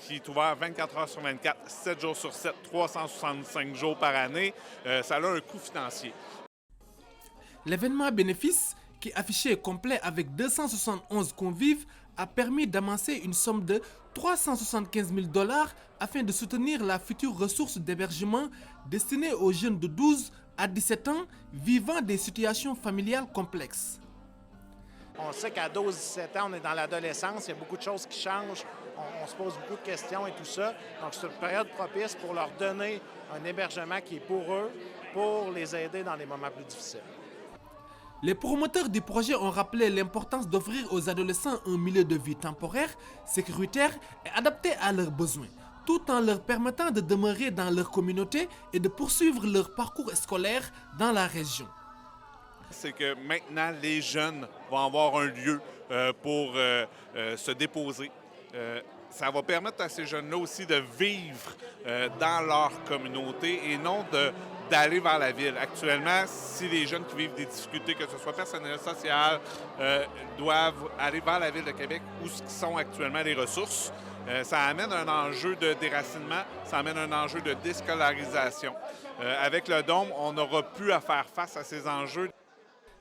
qui est ouverte 24 heures sur 24, 7 jours sur 7, 365 jours par année, ça a un coût financier. L'événement bénéfice, qui affichait complet avec 271 convives, a permis d'amasser une somme de 375 000 $ afin de soutenir la future ressource d'hébergement destinée aux jeunes de 12 à 17 ans vivant des situations familiales complexes. On sait qu'à 12-17 ans, on est dans l'adolescence, il y a beaucoup de choses qui changent, on se pose beaucoup de questions et tout ça. Donc, c'est une période propice pour leur donner un hébergement qui est pour eux, pour les aider dans les moments plus difficiles. Les promoteurs du projet ont rappelé l'importance d'offrir aux adolescents un milieu de vie temporaire, sécuritaire et adapté à leurs besoins, tout en leur permettant de demeurer dans leur communauté et de poursuivre leur parcours scolaire dans la région. C'est que maintenant, les jeunes vont avoir un lieu pour se déposer. Ça va permettre à ces jeunes-là aussi de vivre dans leur communauté et non d'aller vers la ville. Actuellement, si les jeunes qui vivent des difficultés, que ce soit personnelles, sociales, doivent aller vers la ville de Québec, où sont actuellement les ressources, ça amène un enjeu de déracinement, ça amène un enjeu de déscolarisation. Avec le Dôme, on n'aura plus à faire face à ces enjeux.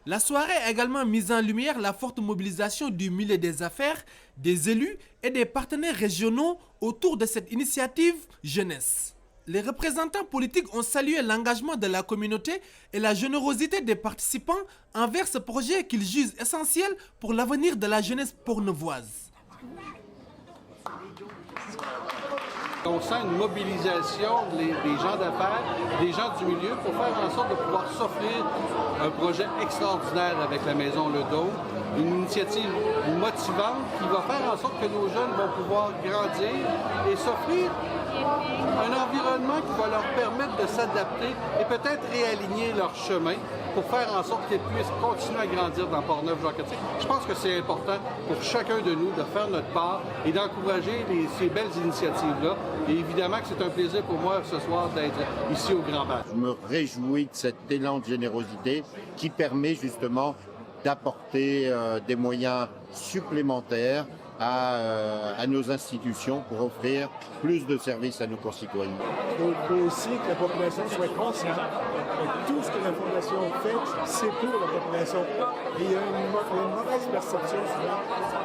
La soirée a également mis en lumière la forte mobilisation du milieu des affaires, des élus et des partenaires régionaux autour de cette initiative jeunesse. Les représentants politiques ont salué l'engagement de la communauté et la générosité des participants envers ce projet qu'ils jugent essentiel pour l'avenir de la jeunesse pornevoise. On sent une mobilisation des gens d'affaires, des gens du milieu pour faire en sorte de pouvoir s'offrir un projet extraordinaire avec la Maison Le Dôme, une initiative motivante qui va faire en sorte que nos jeunes vont pouvoir grandir et s'offrir un environnement qui va leur permettre de s'adapter et peut-être réaligner leur chemin pour faire en sorte qu'ils puissent continuer à grandir dans Portneuf-Jacques-Cartier. Je pense que c'est important pour chacun de nous de faire notre part et d'encourager ces belles initiatives-là. Et évidemment que c'est un plaisir pour moi ce soir d'être ici au Grand Bar. Je me réjouis de cet élan de générosité qui permet justement d'apporter des moyens supplémentaires à nos institutions pour offrir plus de services à nos concitoyens. Il faut aussi que la population soit consciente que tout ce que la Fondation fait, c'est pour la population. Et il y a une mauvaise perception souvent.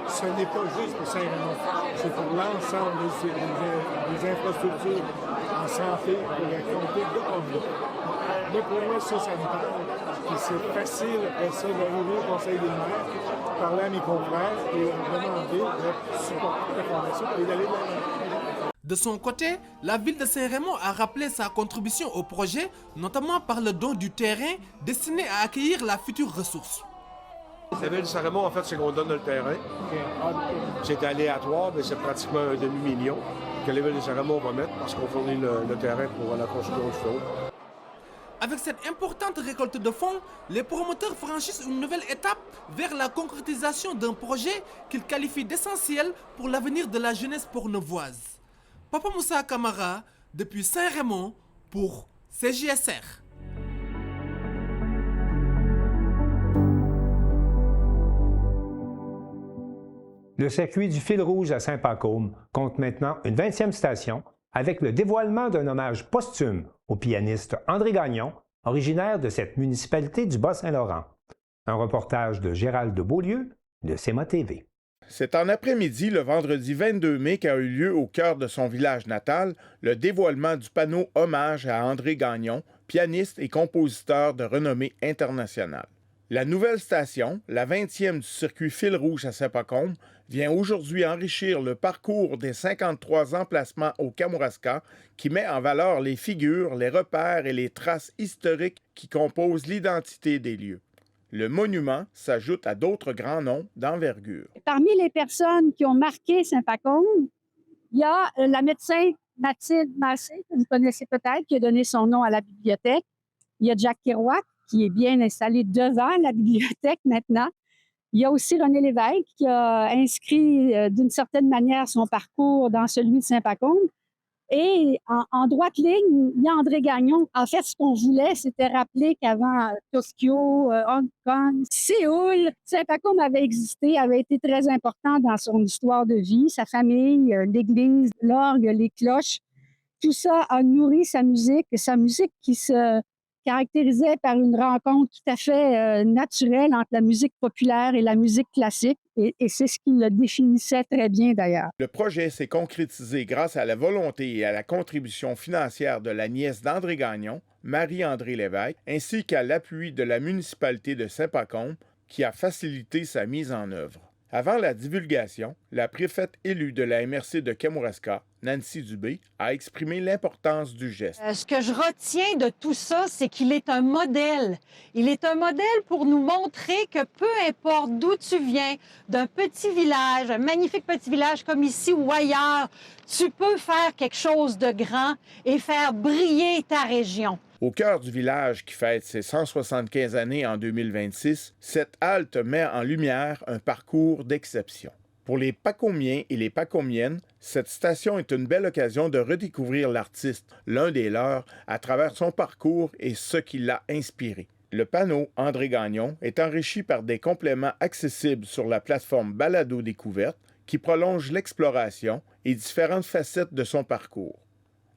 Ce n'est pas juste pour Saint-Raymond, c'est pour l'ensemble des infrastructures en santé, pour la communauté de Portneuf. Mais pour moi, ça me parle. Puis c'est facile après ça d'arriver au Conseil des maires, parler à mes confrères et demander de supporter la Fondation et d'aller de l'avant. De son côté, la ville de Saint-Raymond a rappelé sa contribution au projet, notamment par le don du terrain destiné à accueillir la future ressource. La ville de Saint-Raymond, en fait, c'est qu'on donne le terrain. C'est aléatoire, mais c'est pratiquement un demi-million que la ville de Saint-Raymond va mettre parce qu'on fournit le terrain pour la construction du flot. Avec cette importante récolte de fonds, les promoteurs franchissent une nouvelle étape vers la concrétisation d'un projet qu'ils qualifient d'essentiel pour l'avenir de la jeunesse portneuvoise. Papa Moussa Camara, depuis Saint-Raymond, pour CJSR. Le circuit du fil rouge à Saint-Pacôme compte maintenant une 20e station avec le dévoilement d'un hommage posthume au pianiste André Gagnon, originaire de cette municipalité du Bas-Saint-Laurent. Un reportage de Gérald de Beaulieu de CEMA TV. C'est en après-midi, le vendredi 22 mai, qu'a eu lieu au cœur de son village natal le dévoilement du panneau hommage à André Gagnon, pianiste et compositeur de renommée internationale. La nouvelle station, la 20e du circuit fil rouge à Saint-Pacôme, vient aujourd'hui enrichir le parcours des 53 emplacements au Kamouraska qui met en valeur les figures, les repères et les traces historiques qui composent l'identité des lieux. Le monument s'ajoute à d'autres grands noms d'envergure. Parmi les personnes qui ont marqué Saint-Pacôme, il y a la médecin Mathilde Massé, que vous connaissez peut-être, qui a donné son nom à la bibliothèque. Il y a Jack Kerouac, qui est bien installé devant la bibliothèque maintenant. Il y a aussi René Lévesque, qui a inscrit d'une certaine manière son parcours dans celui de Saint-Pacôme. Et en droite ligne, il y a André Gagnon. En fait, ce qu'on voulait, c'était rappeler qu'avant Tokyo, Hong Kong, Séoul, Saint-Pacôme avait existé, avait été très important dans son histoire de vie, sa famille, l'église, l'orgue, les cloches. Tout ça a nourri sa musique qui se caractérisait par une rencontre tout à fait naturelle entre la musique populaire et la musique classique. Et c'est ce qui le définissait très bien, d'ailleurs. Le projet s'est concrétisé grâce à la volonté et à la contribution financière de la nièce d'André Gagnon, Marie-André Lévesque, ainsi qu'à l'appui de la municipalité de Saint-Pacôme, qui a facilité sa mise en œuvre. Avant la divulgation, la préfète élue de la MRC de Kamouraska, Nancy Dubé, a exprimé l'importance du geste. Ce que je retiens de tout ça, c'est qu'il est un modèle. Il est un modèle pour nous montrer que peu importe d'où tu viens, d'un petit village, un magnifique petit village comme ici ou ailleurs, tu peux faire quelque chose de grand et faire briller ta région. Au cœur du village qui fête ses 175 années en 2026, cette halte met en lumière un parcours d'exception. Pour les Pacomiens et les Pacomiennes, cette station est une belle occasion de redécouvrir l'artiste, l'un des leurs, à travers son parcours et ce qui l'a inspiré. Le panneau André Gagnon est enrichi par des compléments accessibles sur la plateforme Balado Découverte qui prolonge l'exploration et différentes facettes de son parcours.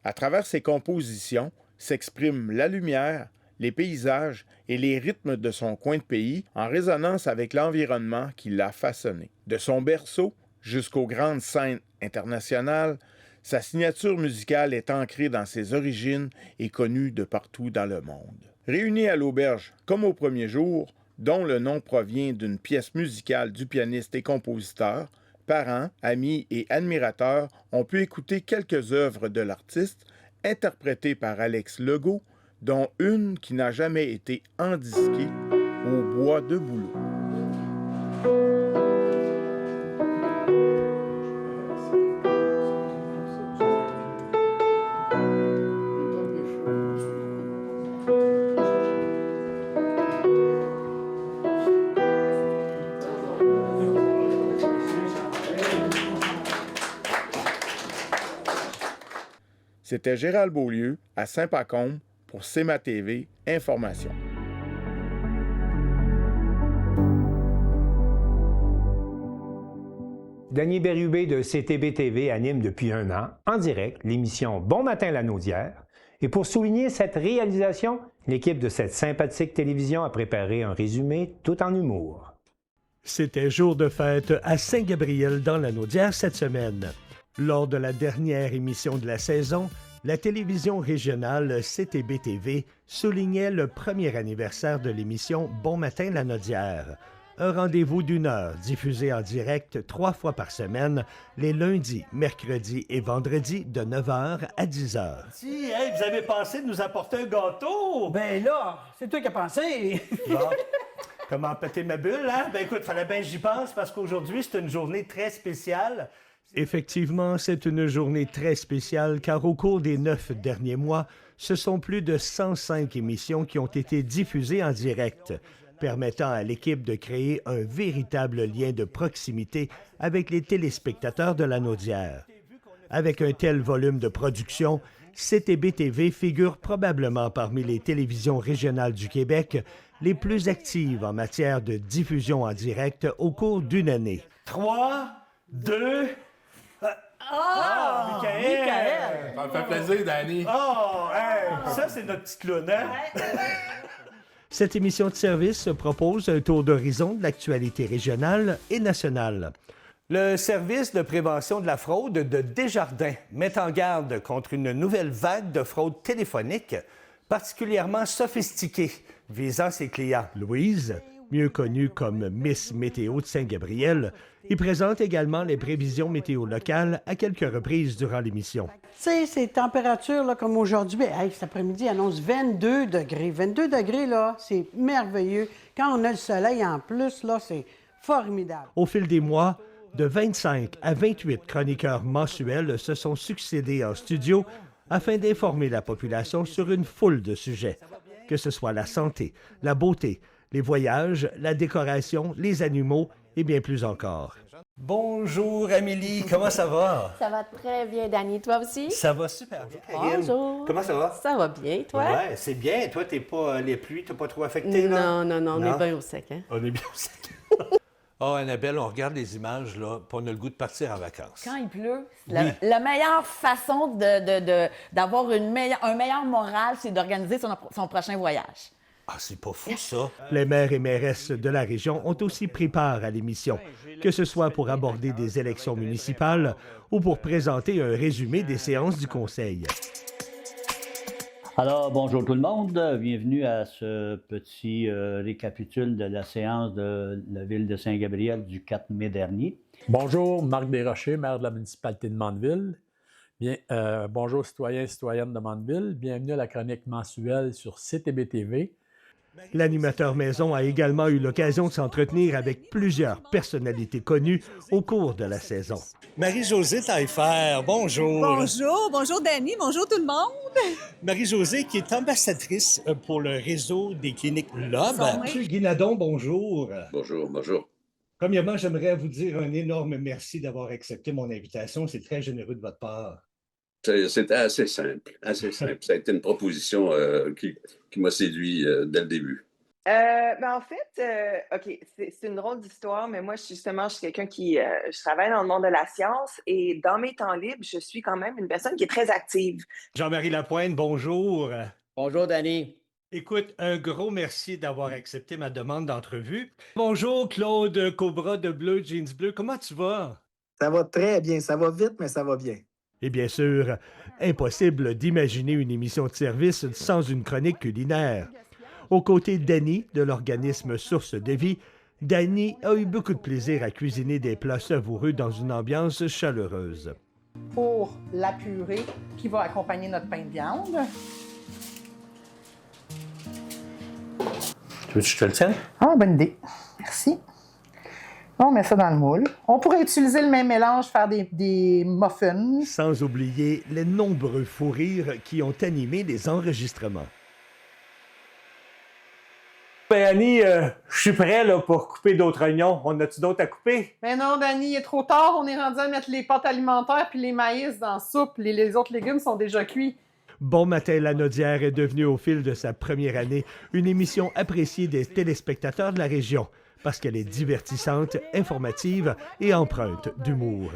À travers ses compositions s'expriment la lumière, les paysages et les rythmes de son coin de pays en résonance avec l'environnement qui l'a façonné. De son berceau jusqu'aux grandes scènes internationales, sa signature musicale est ancrée dans ses origines et connue de partout dans le monde. Réunis à l'auberge comme au premier jour, dont le nom provient d'une pièce musicale du pianiste et compositeur, parents, amis et admirateurs ont pu écouter quelques œuvres de l'artiste, interprétées par Alex Legault, dont une qui n'a jamais été endisquée, Au bois de bouleau. C'était Gérald Beaulieu à Saint-Pacôme pour CEMA TV Information. Denis Bérubé de CTB-TV anime depuis 1 an, en direct, l'émission Bon matin Lanaudière. Et pour souligner cette réalisation, l'équipe de cette sympathique télévision a préparé un résumé tout en humour. C'était jour de fête à Saint-Gabriel dans Lanaudière cette semaine. Lors de la dernière émission de la saison, la télévision régionale CTB-TV soulignait le premier anniversaire de l'émission Bon matin Lanaudière. Un rendez-vous d'1 heure diffusé en direct 3 fois par semaine, les lundis, mercredis et vendredis de 9h à 10h. Si, hey, vous avez pensé de nous apporter un gâteau? Ben là, c'est toi qui as pensé. Bon. Comment péter ma bulle, hein? Ben écoute, fallait bien que j'y pense parce qu'aujourd'hui, c'est une journée très spéciale. Effectivement, c'est une journée très spéciale car au cours des 9 derniers mois, ce sont plus de 105 émissions qui ont été diffusées en direct, permettant à l'équipe de créer un véritable lien de proximité avec les téléspectateurs de Lanaudière. Avec un tel volume de production, CTB-TV figure probablement parmi les télévisions régionales du Québec les plus actives en matière de diffusion en direct au cours d'une année. 3, 2... Michael! Ça me fait plaisir, Danny. Oh, hey, ça, c'est notre petite clown, hein? Cette émission de service propose un tour d'horizon de l'actualité régionale et nationale. Le service de prévention de la fraude de Desjardins met en garde contre une nouvelle vague de fraude téléphonique particulièrement sophistiquée visant ses clients. Louise, mieux connue comme Miss Météo de Saint-Gabriel, y présente également les prévisions météo locales à quelques reprises durant l'émission. Tu sais, ces températures là, comme aujourd'hui, hey, cet après-midi annonce 22 degrés. 22 degrés, là, c'est merveilleux. Quand on a le soleil en plus, là, c'est formidable. Au fil des mois, de 25 à 28 chroniqueurs mensuels se sont succédés en studio afin d'informer la population sur une foule de sujets, que ce soit la santé, la beauté, les voyages, la décoration, les animaux et bien plus encore. Bonjour Amélie, comment ça va? Ça va très bien, Danny. Toi aussi? Ça va super bien. Bonjour. Comment ça va? Ça va bien, toi? Ouais, c'est bien. Toi, t'es pas les pluies, t'es pas trop affecté, là? Non, on est bien au sec, hein? On est bien au sec. Oh, Annabelle, on regarde les images, là, puis on a le goût de partir en vacances. Quand il pleut, la meilleure façon d'avoir un meilleur moral, c'est d'organiser son prochain voyage. Ah, c'est pas fou, ça. Les maires et mairesses de la région ont aussi pris part à l'émission, que ce soit pour aborder des élections municipales ou pour présenter un résumé des séances du Conseil. Alors, bonjour tout le monde. Bienvenue à ce petit récapitule de la séance de la ville de Saint-Gabriel du 4 mai dernier. Bonjour, Marc Desrochers, maire de la municipalité de Mandeville. Bonjour citoyens et citoyennes de Mandeville. Bienvenue à la chronique mensuelle sur CTB-TV. L'animateur maison a également eu l'occasion de s'entretenir avec plusieurs personnalités connues au cours de la saison. Marie-Josée Taillefer, bonjour. Bonjour Danny, bonjour tout le monde. Marie-Josée qui est ambassadrice pour le réseau des cliniques Lob. Monsieur Guinadon, bonjour. Bonjour. Premièrement, j'aimerais vous dire un énorme merci d'avoir accepté mon invitation. C'est très généreux de votre part. C'était assez simple. Ça a été une proposition qui m'a séduit dès le début. En fait, OK, c'est une drôle d'histoire, mais moi, je suis quelqu'un je travaille dans le monde de la science et dans mes temps libres, je suis quand même une personne qui est très active. Jean-Marie Lapointe, bonjour. Bonjour, Danny. Écoute, un gros merci d'avoir accepté ma demande d'entrevue. Bonjour, Claude Cobra de Bleu Jeans Bleu. Comment tu vas? Ça va très bien. Ça va vite, mais ça va bien. Et bien sûr, impossible d'imaginer une émission de service sans une chronique culinaire. Aux côtés d'Annie, de l'organisme Source de Vie, Danny a eu beaucoup de plaisir à cuisiner des plats savoureux dans une ambiance chaleureuse. Pour la purée qui va accompagner notre pain de viande. Tu veux que je te le tienne? Ah, bonne idée. Merci. On met ça dans le moule. On pourrait utiliser le même mélange, faire des muffins. Sans oublier les nombreux fous rires qui ont animé les enregistrements. Ben Annie, je suis prêt là, pour couper d'autres oignons. On a-tu d'autres à couper? Mais non, Danny, il est trop tard. On est rendu à mettre les pâtes alimentaires puis les maïs dans la soupe. Les autres légumes sont déjà cuits. Bon Matin Lanaudière est devenue au fil de sa première année une émission appréciée des téléspectateurs de la région parce qu'elle est divertissante, informative et empreinte d'humour.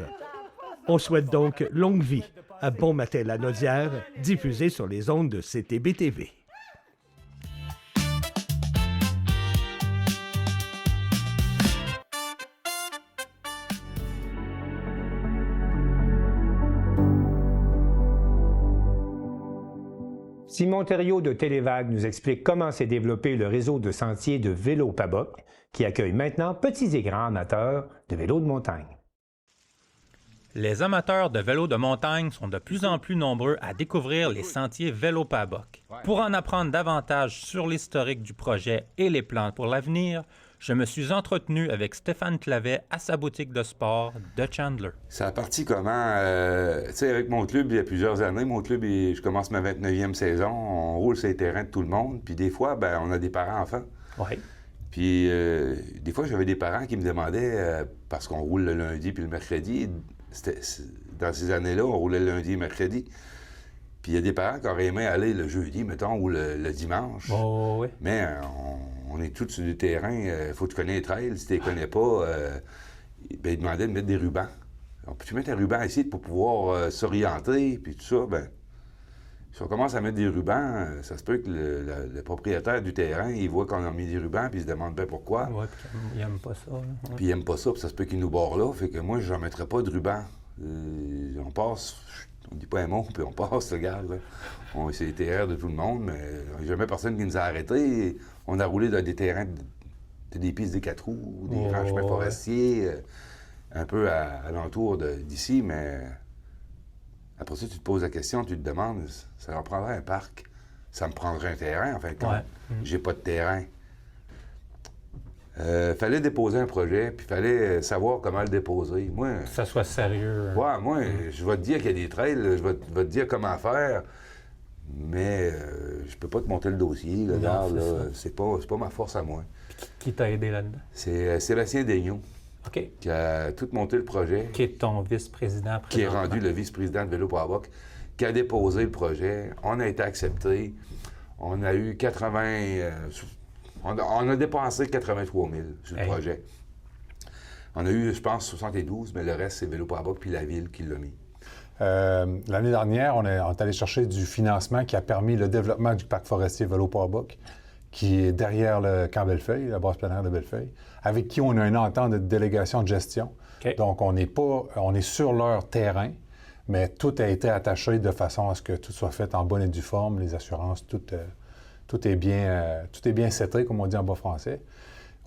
On souhaite donc longue vie à Bon Matin Lanaudière, diffusé sur les ondes de CTB-TV. Simon Thériault de Télévague nous explique comment s'est développé le réseau de sentiers de vélo PABOC, qui accueille maintenant petits et grands amateurs de vélos de montagne. Les amateurs de vélos de montagne sont de plus en plus nombreux à découvrir les sentiers Vélo PABOC. Pour en apprendre davantage sur l'historique du projet et les plans pour l'avenir, je me suis entretenu avec Stéphane Clavet à sa boutique de sport de Chandler. Ça a parti comment? Tu sais, avec mon club, il y a plusieurs années, je commence ma 29e saison, on roule sur les terrains de tout le monde, puis des fois, on a des parents enfants. Oui. Puis des fois, j'avais des parents qui me demandaient, parce qu'on roule le lundi puis le mercredi, dans ces années-là, on roulait le lundi et le mercredi. Puis il y a des parents qui auraient aimé aller le jeudi, mettons, ou le dimanche. Oh, oui. Mais on est tous sur du terrain, il faut que tu connais les trails. Si tu les connais pas, ils demandaient de mettre des rubans. On peut-tu mettre un ruban ici pour pouvoir s'orienter, puis tout ça? Si on commence à mettre des rubans, ça se peut que le propriétaire du terrain, il voit qu'on a mis des rubans, puis il se demande pourquoi. Oui, puis il n'aime pas ça. Ouais. Puis il n'aime pas ça, puis ça se peut qu'il nous barre là. Fait que moi, je n'en mettrais pas de ruban. On passe, on dit pas un mot, puis on passe, regarde. Là. C'est les terrains de tout le monde, mais il n'y a jamais personne qui nous a arrêtés. On a roulé dans des terrains, des pistes des 4 roues, des grands chemins forestiers, un peu à l'entour d'ici, mais après ça, tu te poses la question, tu te demandes, ça en prendrait un parc. Ça me prendrait un terrain, en fin de compte. J'ai pas de terrain. Fallait déposer un projet, puis fallait savoir comment le déposer. Moi, que ça soit sérieux. Ouais, moi, je vais te dire qu'il y a des trails, je vais te dire comment faire, mais je peux pas te monter le dossier. Là, regarde, c'est pas ma force à moi. Qui t'a aidé là-dedans? C'est Sébastien Daigneault. OK. Qui a tout monté le projet. Qui est ton vice-président présentement. Qui est rendu le vice-président de Vélo PABOC, qui a déposé le projet. On a été accepté. On a eu 80... on a dépensé 83 000 sur le projet. On a eu, je pense, 72, mais le reste, c'est Vélo PABOC puis la ville qui l'a mis. L'année dernière, on est allé chercher du financement qui a permis le développement du parc forestier Vélo PABOC, qui est derrière le camp Bellefeuille, la base plein air de Bellefeuille, avec qui on a une entente de délégation de gestion. Okay. Donc, on est sur leur terrain, mais tout a été attaché de façon à ce que tout soit fait en bonne et due forme, les assurances, tout est bien seté, comme on dit en bas français.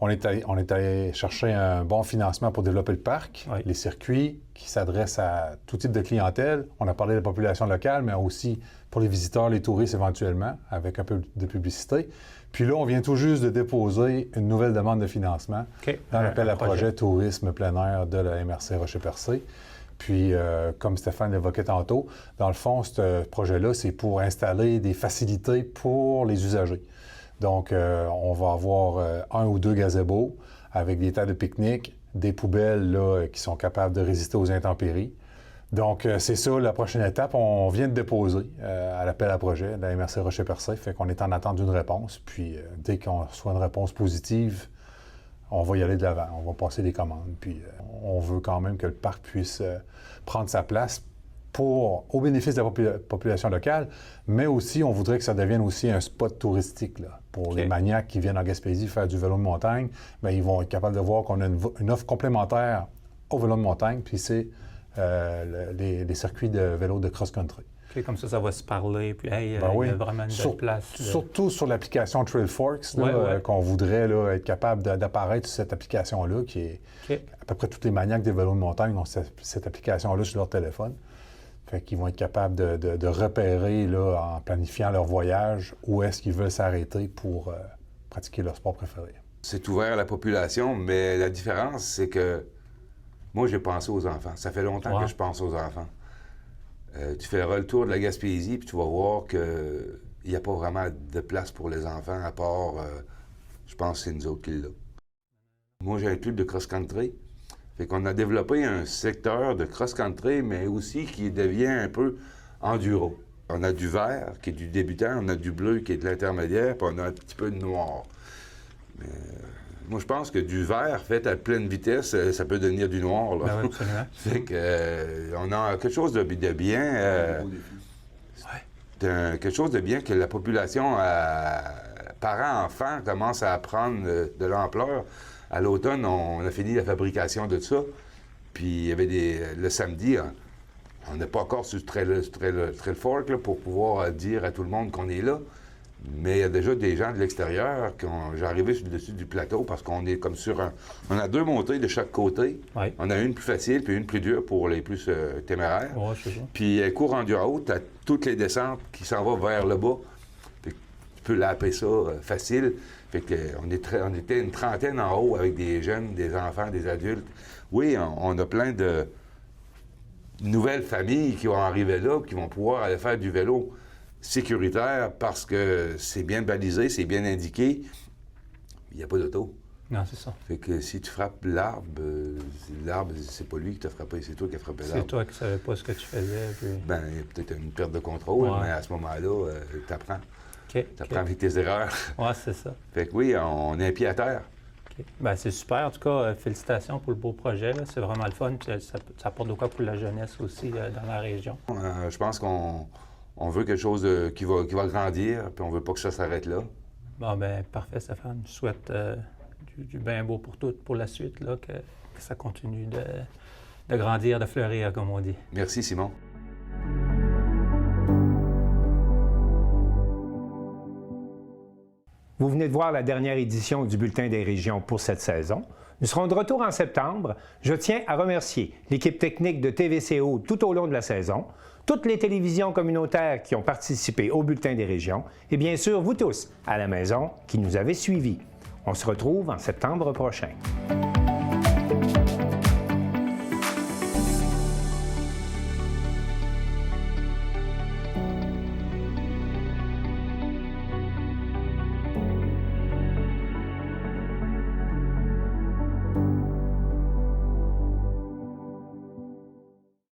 On est allé chercher un bon financement pour développer le parc, les circuits qui s'adressent à tout type de clientèle. On a parlé de la population locale, mais aussi pour les visiteurs, les touristes éventuellement, avec un peu de publicité. Puis là, on vient tout juste de déposer une nouvelle demande de financement dans l'appel à projet tourisme plein air de la MRC Rocher-Percé. Puis, comme Stéphane l'évoquait tantôt, dans le fond, ce projet-là, c'est pour installer des facilités pour les usagers. Donc, on va avoir 1 ou 2 gazebos avec des tables de pique-nique, des poubelles là, qui sont capables de résister aux intempéries. Donc, c'est ça la prochaine étape. On vient de déposer à l'appel à projet de la MRC Rocher-Percé, fait qu'on est en attente d'une réponse. Puis, dès qu'on reçoit une réponse positive, on va y aller de l'avant, on va passer les commandes. Puis, on veut quand même que le parc puisse prendre sa place au bénéfice de la population locale, mais aussi, on voudrait que ça devienne aussi un spot touristique là, pour les maniaques qui viennent en Gaspésie faire du vélo de montagne. Bien, ils vont être capables de voir qu'on a une offre complémentaire au vélo de montagne, puis c'est les circuits de vélo de cross-country. Okay, comme ça va se parler, puis hey, il y a vraiment une belle place. Surtout sur l'application Trailforks, qu'on voudrait là, être capable d'apparaître sur cette application-là, qui est à peu près tous les maniaques des vélos de montagne ont cette application-là sur leur téléphone. Fait qu'ils vont être capables de repérer, là, en planifiant leur voyage, où est-ce qu'ils veulent s'arrêter pour pratiquer leur sport préféré. C'est ouvert à la population, mais la différence, c'est que moi, j'ai pensé aux enfants. Ça fait longtemps que je pense aux enfants. Tu feras le tour de la Gaspésie, puis tu vas voir qu'il n'y a pas vraiment de place pour les enfants, à part, je pense que c'est nous autres qui l'avons. Moi, j'ai un club de cross-country. Fait qu'on a développé un secteur de cross-country, mais aussi qui devient un peu enduro. On a du vert, qui est du débutant, on a du bleu, qui est de l'intermédiaire, puis on a un petit peu de noir. Mais, moi, je pense que du vert fait à pleine vitesse, ça peut devenir du noir. Là. Ben oui, absolument. Fait que, on a quelque chose de bien... quelque chose de bien que la population, parents-enfants, commence à prendre de l'ampleur. À l'automne, on a fini la fabrication de ça. Puis il y avait le samedi, on n'est pas encore sur Trailfork là, pour pouvoir dire à tout le monde qu'on est là. Mais il y a déjà des gens de l'extérieur qui ont... J'ai arrivé sur le dessus du plateau parce qu'on est comme sur un... On a 2 montées de chaque côté. Oui. On a une plus facile puis une plus dure pour les plus téméraires. Oui, c'est ça. Puis courant du haut, tu as toutes les descentes qui s'en vont vers le bas. Puis tu peux lapper ça facile. Fait qu'on était une trentaine en haut avec des jeunes, des enfants, des adultes. Oui, on a plein de nouvelles familles qui vont arriver là, qui vont pouvoir aller faire du vélo sécuritaire parce que c'est bien balisé, c'est bien indiqué. Il n'y a pas d'auto. Non, c'est ça. Fait que si tu frappes l'arbre, c'est pas lui qui t'a frappé, c'est toi qui as frappé l'arbre. C'est toi qui ne savais pas ce que tu faisais. Puis... Ben, il y a peut-être une perte de contrôle, mais à ce moment-là, tu apprends. Tu apprends avec tes erreurs. Oui, c'est ça. Fait que oui, on est un pied à terre. Okay. Ben, c'est super. En tout cas, félicitations pour le beau projet. Là. C'est vraiment le fun. Ça apporte de quoi pour la jeunesse aussi dans la région. Je pense qu'on veut quelque chose qui va grandir, puis on veut pas que ça s'arrête là. Bon, ben parfait, Stéphane. Je souhaite du bien beau pour la suite, là, que ça continue de grandir, de fleurir, comme on dit. Merci, Simon. Vous venez de voir la dernière édition du Bulletin des régions pour cette saison. Nous serons de retour en septembre. Je tiens à remercier l'équipe technique de TVCO tout au long de la saison, toutes les télévisions communautaires qui ont participé au Bulletin des régions et bien sûr vous tous à la maison qui nous avez suivis. On se retrouve en septembre prochain.